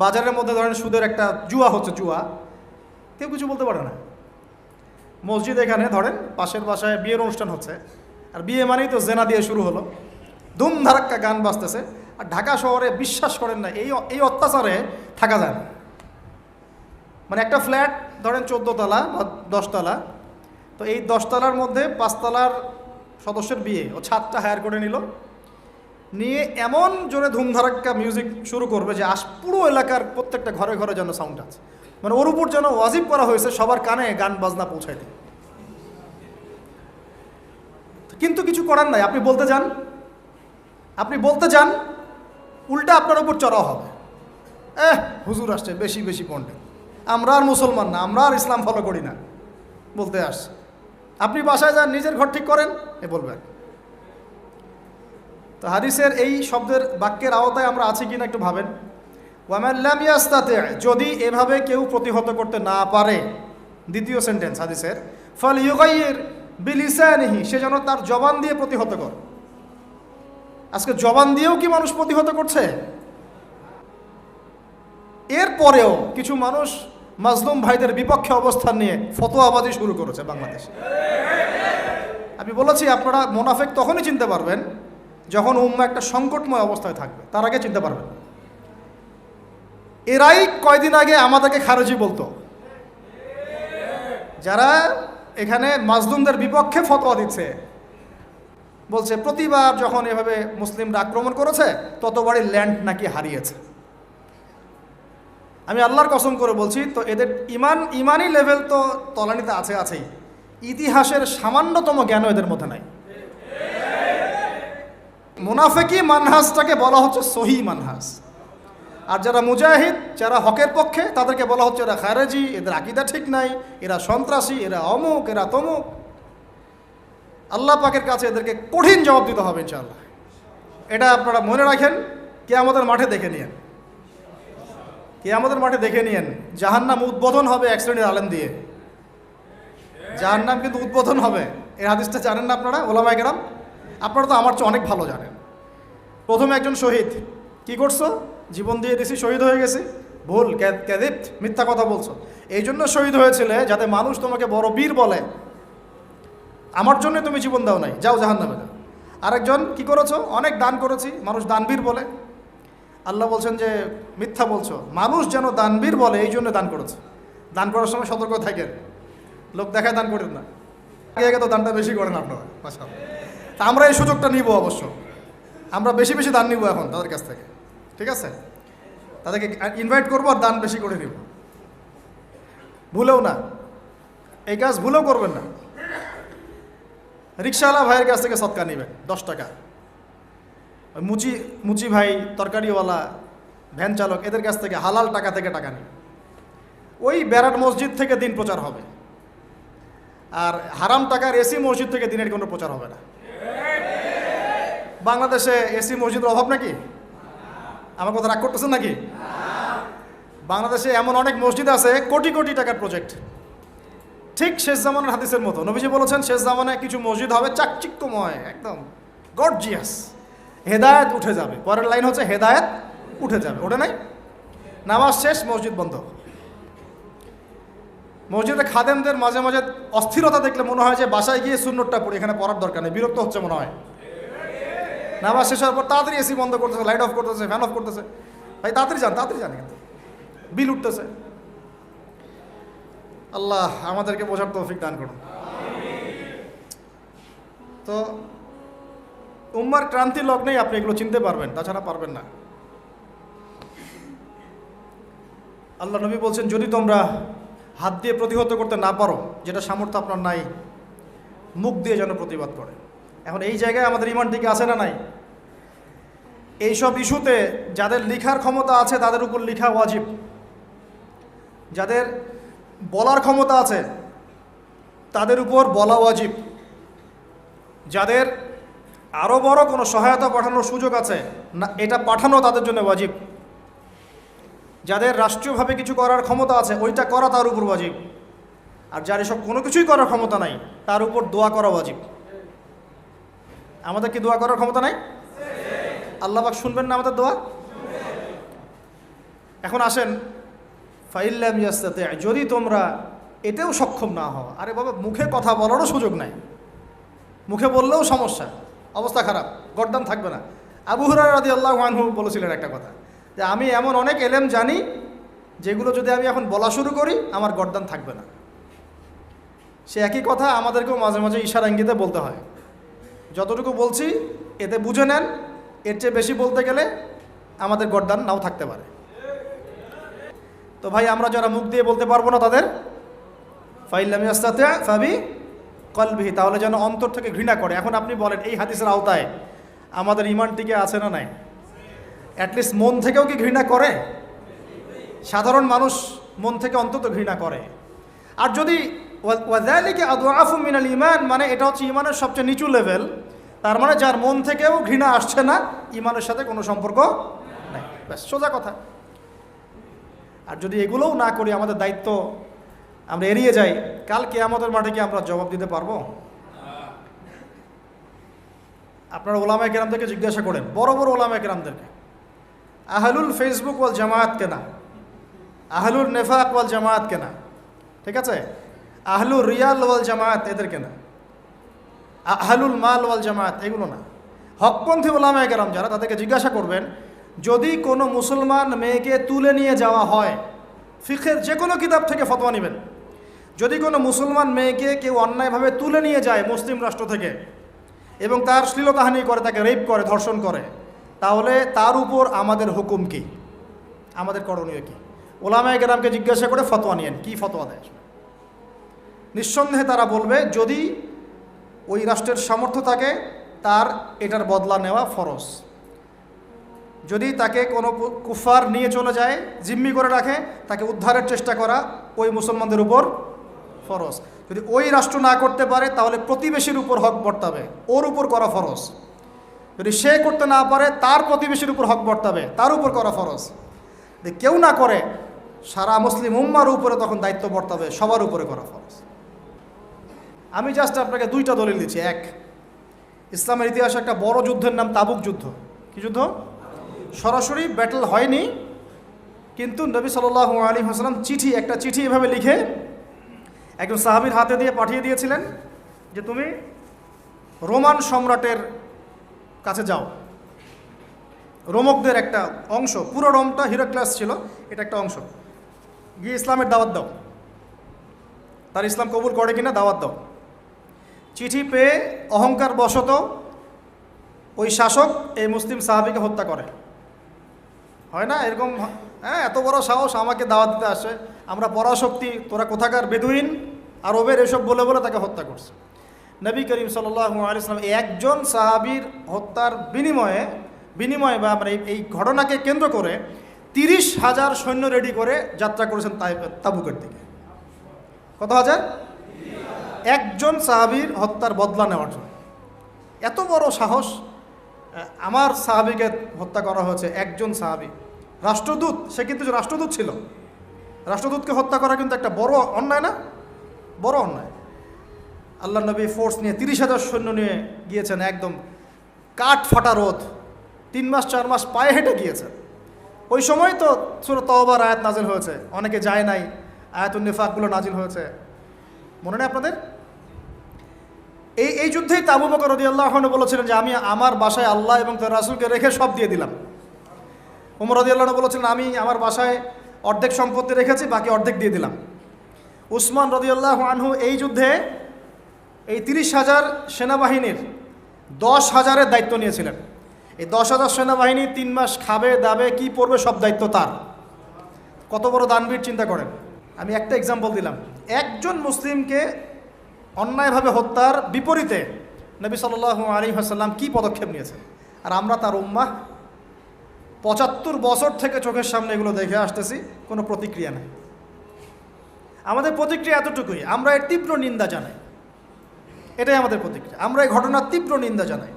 বাজারের মধ্যে ধরেন সুদের একটা জুয়া হচ্ছে, জুয়া, কেউ কিছু বলতে পারে না। মসজিদ এখানে ধরেন পাশের বাসায় বিয়ের অনুষ্ঠান হচ্ছে, আর বিয়ে মানেই তো জেনা দিয়ে শুরু হলো, ধুমধারাক্কা গান বাজতেছে, আর ঢাকা শহরে বিশ্বাস করেন না এই অত্যাচারে থাকা যায় না। মানে একটা ফ্ল্যাট ধরেন 14 তলা বা 10 তলা, তো এই 10 তলার মধ্যে 5 তলার সদস্যের বিয়ে, ও ছাদটা হায়ার করে নিয়ে এমন জোরে ধুমধারাক্কা মিউজিক শুরু করবে যে পুরো এলাকার প্রত্যেকটা ঘরে ঘরে যেন সাউন্ড আছে, মানে ওর উপর যেন ওয়াজিব করা হয়েছে সবার কানে গান বাজনা পৌঁছায় দিই। কিন্তু কিছু করার নাই, আপনি বলতে যান উল্টা আপনার উপর চড়াও হবে, হুজুর আসছে বেশি বেশি পণ্ডিত, আমরা আর মুসলমান না, আমরা আর ইসলাম ফলো করি না বলতে আসছে। আপনি বাসায় যান, নিজের ঘর ঠিক করেন, বলবেন। তো হাদিসের এই শব্দের বাক্যের আওতায় আমরা আছি কিনা একটু ভাবেন। ওয়ামান লাম ইয়াস্তাতি, যদি এভাবে কেউ প্রতিহত করতে না পারে, দ্বিতীয় সেন্টেন্স হাদিসের, ফালইউগাইয়ির বিলিসানিহি, সে যেন তার জবান দিয়ে প্রতিহত করে। আজকে জবান দিয়েও কি মানুষ প্রতিহত করছে? এরপরেও কিছু মানুষ মাজলুম ভাইদের বিপক্ষে অবস্থান নিয়ে ফতোয়াবাজি শুরু করেছে বাংলাদেশে। আমি বলেছি আপনারা মুনাফিক তখনই চিনতে পারবেন যখন উম্মাহ একটা সংকটময় অবস্থায় থাকবে, তার আগে চিনতে পারবেন। এরাই কয়দিন আগে আমাদেরকে খারেজি বলতো, যারা এখানে মাজলুমদের বিপক্ষে ফতোয়া দিচ্ছে, বলছে প্রতিবার যখন এভাবে মুসলিমরা আক্রমণ করেছে ততবারই ল্যান্ড নাকি হারিয়েছে। আমি আল্লাহর কসম করে বলছি, তো এদের ইমানি লেভেল তো তলানিতে আছেই, ইতিহাসের সামান্যতম জ্ঞানও এদের মধ্যে নাই। মুনাফিকি মানহাজটাকে বলা হচ্ছে সহি মানহাজ, আর যারা মুজাহিদ, যারা হকের পক্ষে, তাদেরকে বলা হচ্ছে এরা খারেজি, এদের আকীদা ঠিক নাই, এরা সন্ত্রাসী, এরা অমুক, এরা তমুক। আল্লাহ পাকের কাছে এদেরকে কঠিন জবাব দিতে হবে ইনশাআল্লাহ। এটা আপনারা মনে রাখেন, কিয়ামতের মাঠে দেখে নিয়েন, কিয়ামতের মাঠে দেখে নিয়েন জাহান্নাম উদ্বোধন হবে এক শ্রেণীর আলেম দিয়ে। জাহান্নাম কিন্তু উদ্বোধন হবে, এই হাদিসটা জানেন না আপনারা ওলামায়ে কেরাম? আপনারা তো আমার চেয়ে অনেক ভালো জানেন। প্রথমে একজন শহীদ, কি করছো? জীবন দিয়ে দিছি, শহীদ হয়ে গেছি। ভুল, ক্যাযিব, মিথ্যা কথা বলছো। এই জন্য শহীদ হয়েছিলে যাতে মানুষ তোমাকে বড় বীর বলে, আমার জন্য তুমি জীবন দাও নাই, যাও জাহান্নামে যাও। আরেকজন, কি করেছো? অনেক দান করেছি, মানুষ দানবীর বলে। আল্লাহ বলছেন যে মিথ্যা বলছো, মানুষ যেন দানবীর বলে এই জন্য দান করেছে। দান করার সময় সতর্ক থাকেন, লোক দেখায় দান করেন না, আগে তো দানটা বেশি করেন আপনারা। তা আমরা এই সুযোগটা নিব, অবশ্য আমরা বেশি বেশি দান নিব এখন তাদের কাছ থেকে, ঠিক আছে? তাদেরকে ইনভাইট করবো আর দান বেশি করে নিব। ভুলেও না, এই কাজ ভুলেও করবেন না। রিক্সাওয়ালা ভাইয়ের কাছ থেকে সৎকা নেবেন 10 টাকা, ওই মুচি মুচি ভাই, তরকারিওয়ালা, ভ্যান চালক, এদের কাছ থেকে হালাল টাকা থেকে টাকা নেই। ওই ব্যারাট মসজিদ থেকে দিন প্রচার হবে, আর হারাম টাকার এসি মসজিদ থেকে দিনের কোনো প্রচার হবে না। বাংলাদেশে এসি মসজিদের অভাব নাকি? আমার কথা রাগ করতেছেন নাকি? বাংলাদেশে এমন অনেক মসজিদ আছে কোটি কোটি টাকার প্রজেক্ট, ঠিক শেষ জামানার হাদিসের মতো। নবীজি বলেছেন শেষ জামানায় কিছু মসজিদ হবে চাকচিক্যময়, একদম গর্জিয়াস, হেদায়েত উঠে যাবে। পরের লাইন হচ্ছে হেদায়েত উঠে যাবে, ওঠে নাই? নামাজ শেষ, মসজিদ বন্ধ। মসজিদে খাদেমদের মাঝে মাঝে অস্থিরতা দেখলে মনে হয় যে বাসায় গিয়ে সুন্নতটা পড়ি, এখানে পড়ার দরকার নেই, বিরক্ত হচ্ছে মনে হয়। নামাজ শেষ হওয়ার পর তাড়াতাড়ি এসি বন্ধ করতেছে, লাইট অফ করতেছে, ফ্যান অফ করতেছে। ভাই তাড়াতাড়ি যান, কিন্তু বিল উঠতেছে। আল্লাহ আমাদেরকে বোঝার তৌফিক দান করুন। তো উম্মার ক্রান্তি লগ্নেই আপনি এগুলো চিনতে পারবেন, তাছাড়া পারবেন না। আল্লাহ নবী বলছেন, যদি তোমরা হাত দিয়ে প্রতিহত করতে না পারো, যেটা সামর্থ্য আপনার নাই, মুখ দিয়ে যেন প্রতিবাদ করে। এখন এই জায়গায় আমাদের ইমান টিকে আছে না নাই? এইসব ইস্যুতে যাদের লিখার ক্ষমতা আছে তাদের উপর লিখা ওয়াজিব, যাদের বলার ক্ষমতা আছে তাদের উপর বলা ওয়াজিব, যাদের আরও বড় কোনো সহায়তা পাঠানোর সুযোগ আছে না, এটা পাঠানো তাদের জন্য ওয়াজিব। যাদের রাষ্ট্রীয়ভাবে কিছু করার ক্ষমতা আছে ওইটা করা তার উপর ওয়াজিব। আর যার এসব কোনো কিছুই করার ক্ষমতা নাই তার উপর দোয়া করা ওয়াজিব। আমাদের কি দোয়া করার ক্ষমতা নাই? আল্লাহ পাক শুনবেন না আমাদের দোয়া? এখন আসেন, ফাইল্লাম ইয়াস্তাতি, যদি তোমরা এতেও সক্ষম না হও। আরে বাবা, মুখে কথা বলারও সুযোগ নাই, মুখে বললেও সমস্যা, অবস্থা খারাপ, গর্দান থাকবে না। আবু হুরায়রা রাদিয়াল্লাহু আনহু বলেছিলেন একটা কথা, যে আমি এমন অনেক এলেম জানি যেগুলো যদি আমি এখন বলা শুরু করি আমার গর্দান থাকবে না। সে একই কথা আমাদেরকেও মাঝে মাঝে ইশারা ইঙ্গিতে বলতে হয়। যতটুকু বলছি এতে বুঝে নেন, এর চেয়ে বেশি বলতে গেলে আমাদের গর্দান নাও থাকতে পারে। তো ভাই, আমরা যারা মুখ দিয়ে বলতে পারবো না তাদের ফাইল্লাম ইয়াস্তাতি ফাবি কলবিহি, তাহলে যেন অন্তর থেকে ঘৃণা করে। এখন আপনি বলেন, এই হাদিসের আওতায় আমাদের ইমান টিকে আছে না নাই? অ্যাটলিস্ট মন থেকেও কি ঘৃণা করে? সাধারণ মানুষ মন থেকে অন্তত ঘৃণা করে। আর যদি ওয়াযালিকা আদআফু মিনাল ঈমান, মানে এটা হচ্ছে ঈমানের সবচেয়ে নিচু লেভেল, তার মানে যার মন থেকেও ঘৃণা আসছে না, ঈমানের সাথে কোনো সম্পর্ক নাই, ব্যাস সোজা কথা। আর যদি এগুলোও না করি, আমাদের দায়িত্ব আমরা এড়িয়ে যাই, কাল কিয়ামতের মাঠে কি আমরা জবাব দিতে পারবো? আপনারা ওলামায়ে কেরামদেরকে জিজ্ঞাসা করেন, বড় বড় ওলামায়ে কেরামদেরকে, আহলুল ফেসবুক ওয়াল জামায়াত কেনা, আহলুল নেফাক ওয়াল জামায়াত কেনা, ঠিক আছে, আহলুল রিয়াল ওয়াল জামায়াত এদের কেনা, আহলুল মাল ওয়াল জামায়াত এগুলো না। হকপন্থী ওলামায়ে কেরাম যারা, তাদেরকে জিজ্ঞাসা করবেন, যদি কোনো মুসলমান মেয়েকে তুলে নিয়ে যাওয়া হয়, ফিকহের যে কোনো কিতাব থেকে ফতোয়া নেবেন, যদি কোনো মুসলমান মেয়েকে কেউ অন্যায়ভাবে তুলে নিয়ে যায় মুসলিম রাষ্ট্র থেকে এবং তার শ্লীলতাহানি করে, তাকে রেপ করে, ধর্ষণ করে, তাহলে তার উপর আমাদের হুকুম কি, আমাদের করণীয় কি? ওলামায়ে কেরামকে জিজ্ঞাসা করে ফতোয়া নিয়েন, কি ফতোয়া দেয়। নিঃসন্দেহে তারা বলবে, যদি ওই রাষ্ট্রের সামর্থ্য থাকে তার এটার বদলা নেওয়া ফরজ। যদি তাকে কোনো কুফার নিয়ে চলে যায়, জিম্মি করে রাখে, তাকে উদ্ধারের চেষ্টা করা ওই মুসলমানদের উপর ফরজ। যদি ওই রাষ্ট্র না করতে পারে তাহলে প্রতিবেশীর উপর হক বর্তাবে, ওর উপর করা ফরজ। যদি সে করতে না পারে তার প্রতিবেশীর উপর হক বর্তাবে, তার উপর করা ফরজ। যদি কেউ না করে সারা মুসলিম উম্মার উপরে তখন দায়িত্ব বর্তাবে, সবার উপরে করা ফরজ। আমি জাস্ট আপনাকে দুইটা দলিল দিচ্ছি। এক, ইসলামের ইতিহাসে একটা বড় যুদ্ধের নাম তাবুক যুদ্ধ। কি যুদ্ধ? সরাসরি ব্যাটল হয়নি, কিন্তু নবী সাল্লাল্লাহু আলাইহি ওয়াসাল্লাম একটা চিঠি এভাবে লিখে একজন সাহাবীর হাতে দিয়ে পাঠিয়ে দিয়েছিলেন যে তুমি রোমান সম্রাটের কাছে যাও, রোমকদের একটা অংশ, পুরো রোমটা হিরাক্লাস ছিল, এটা একটা অংশ, গিয়ে ইসলামের দাওয়াত দাও, তার ইসলাম কবুল করে কিনা দাওয়াত দাও। চিঠি পেয়ে অহংকার বশত ওই শাসক এই মুসলিম সাহাবীকে হত্যা করে। হয় না এরকম? হ্যাঁ, এত বড় সাহস, আমাকে দাওয়াত দিতে আসে, আমরা পরাশক্তি, তোরা কোথাকার বেদুইন আরবের, এসব বলে বলে তাকে হত্যা করছে। নবী করিম সাল্লাল্লাহু আলাইহি ওয়াসাল্লাম একজন সাহাবীর হত্যার বিনিময়ে বিনিময়ে বা মানে এই ঘটনাকে কেন্দ্র করে 30,000 সৈন্য রেডি করে যাত্রা করেছেন তাবুকের দিকে। কত হাজার? একজন সাহাবীর হত্যার বদলা নেওয়ার জন্য। এত বড় সাহস! আমার সাহাবীকে হত্যা করা হয়েছে, একজন সাহাবী, রাষ্ট্রদূত, সে কিন্তু রাষ্ট্রদূত ছিল। রাষ্ট্রদূতকে হত্যা করা কিন্তু একটা বড় অন্যায় না? বড় অন্যায়। আল্লাহ নবী ফোর্স নিয়ে 30,000 সৈন্য নিয়ে গিয়েছেন, একদম কাঠ ফাটা রোদ, 3 মাস 4 মাস পায়ে হেঁটে গিয়েছেন। ওই সময় তো সূরা তাওবার আয়াত নাজিল হয়েছে, অনেকে যায় নাই, আয়াতুন নিফাকগুলো নাজিল হয়েছে, মনে নেই আপনাদের? এই যুদ্ধেই আবু বকর রাদিয়াল্লাহু আনহু বলেছিলেন যে আমি আমার বাসায় আল্লাহ এবং তার রাসূলকে রেখে সব দিয়ে দিলাম। ওমর রাদিয়াল্লাহু আনহু বলেছিলেন আমি আমার বাসায় অর্ধেক সম্পত্তি রেখেছি, বাকি অর্ধেক দিয়ে দিলাম। উসমান রাদিয়াল্লাহু আনহু এই যুদ্ধে এই 30,000 সেনাবাহিনীর 10,000-এর দায়িত্ব নিয়েছিলেন। এই 10,000 সেনাবাহিনী 3 মাস খাবে দাবে কি পড়বে সব দায়িত্ব তার। কত বড় দানবীর চিন্তা করেন। আমি একটা এক্সাম্পল দিলাম। একজন মুসলিমকে অন্যায়ভাবে হত্যার বিপরীতে নবী সাল্লাল্লাহু আলাইহি ওয়াসাল্লাম কী পদক্ষেপ নিয়েছেন, আর আমরা তার উম্মাহ 75 বছর থেকে চোখের সামনে এগুলো দেখে আসতেছি, কোনো প্রতিক্রিয়া নেই। আমাদের প্রতিক্রিয়া এতটুকুই, আমরা এর তীব্র নিন্দা জানাই, এটাই আমাদের প্রতিক্রিয়া। আমরা এই ঘটনার তীব্র নিন্দা জানাই,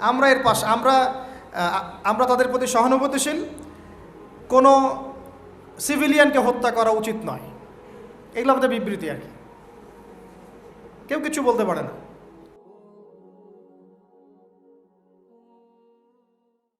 আমরা এর পাশে, আমরা তাদের প্রতি সহানুভূতিশীল। কোনো সিভিলিয়ানকে হত্যা করা উচিত নয়, এগুলো আমাদের বিবৃতি আর কি, কেউ কিছু বলতে পারে না।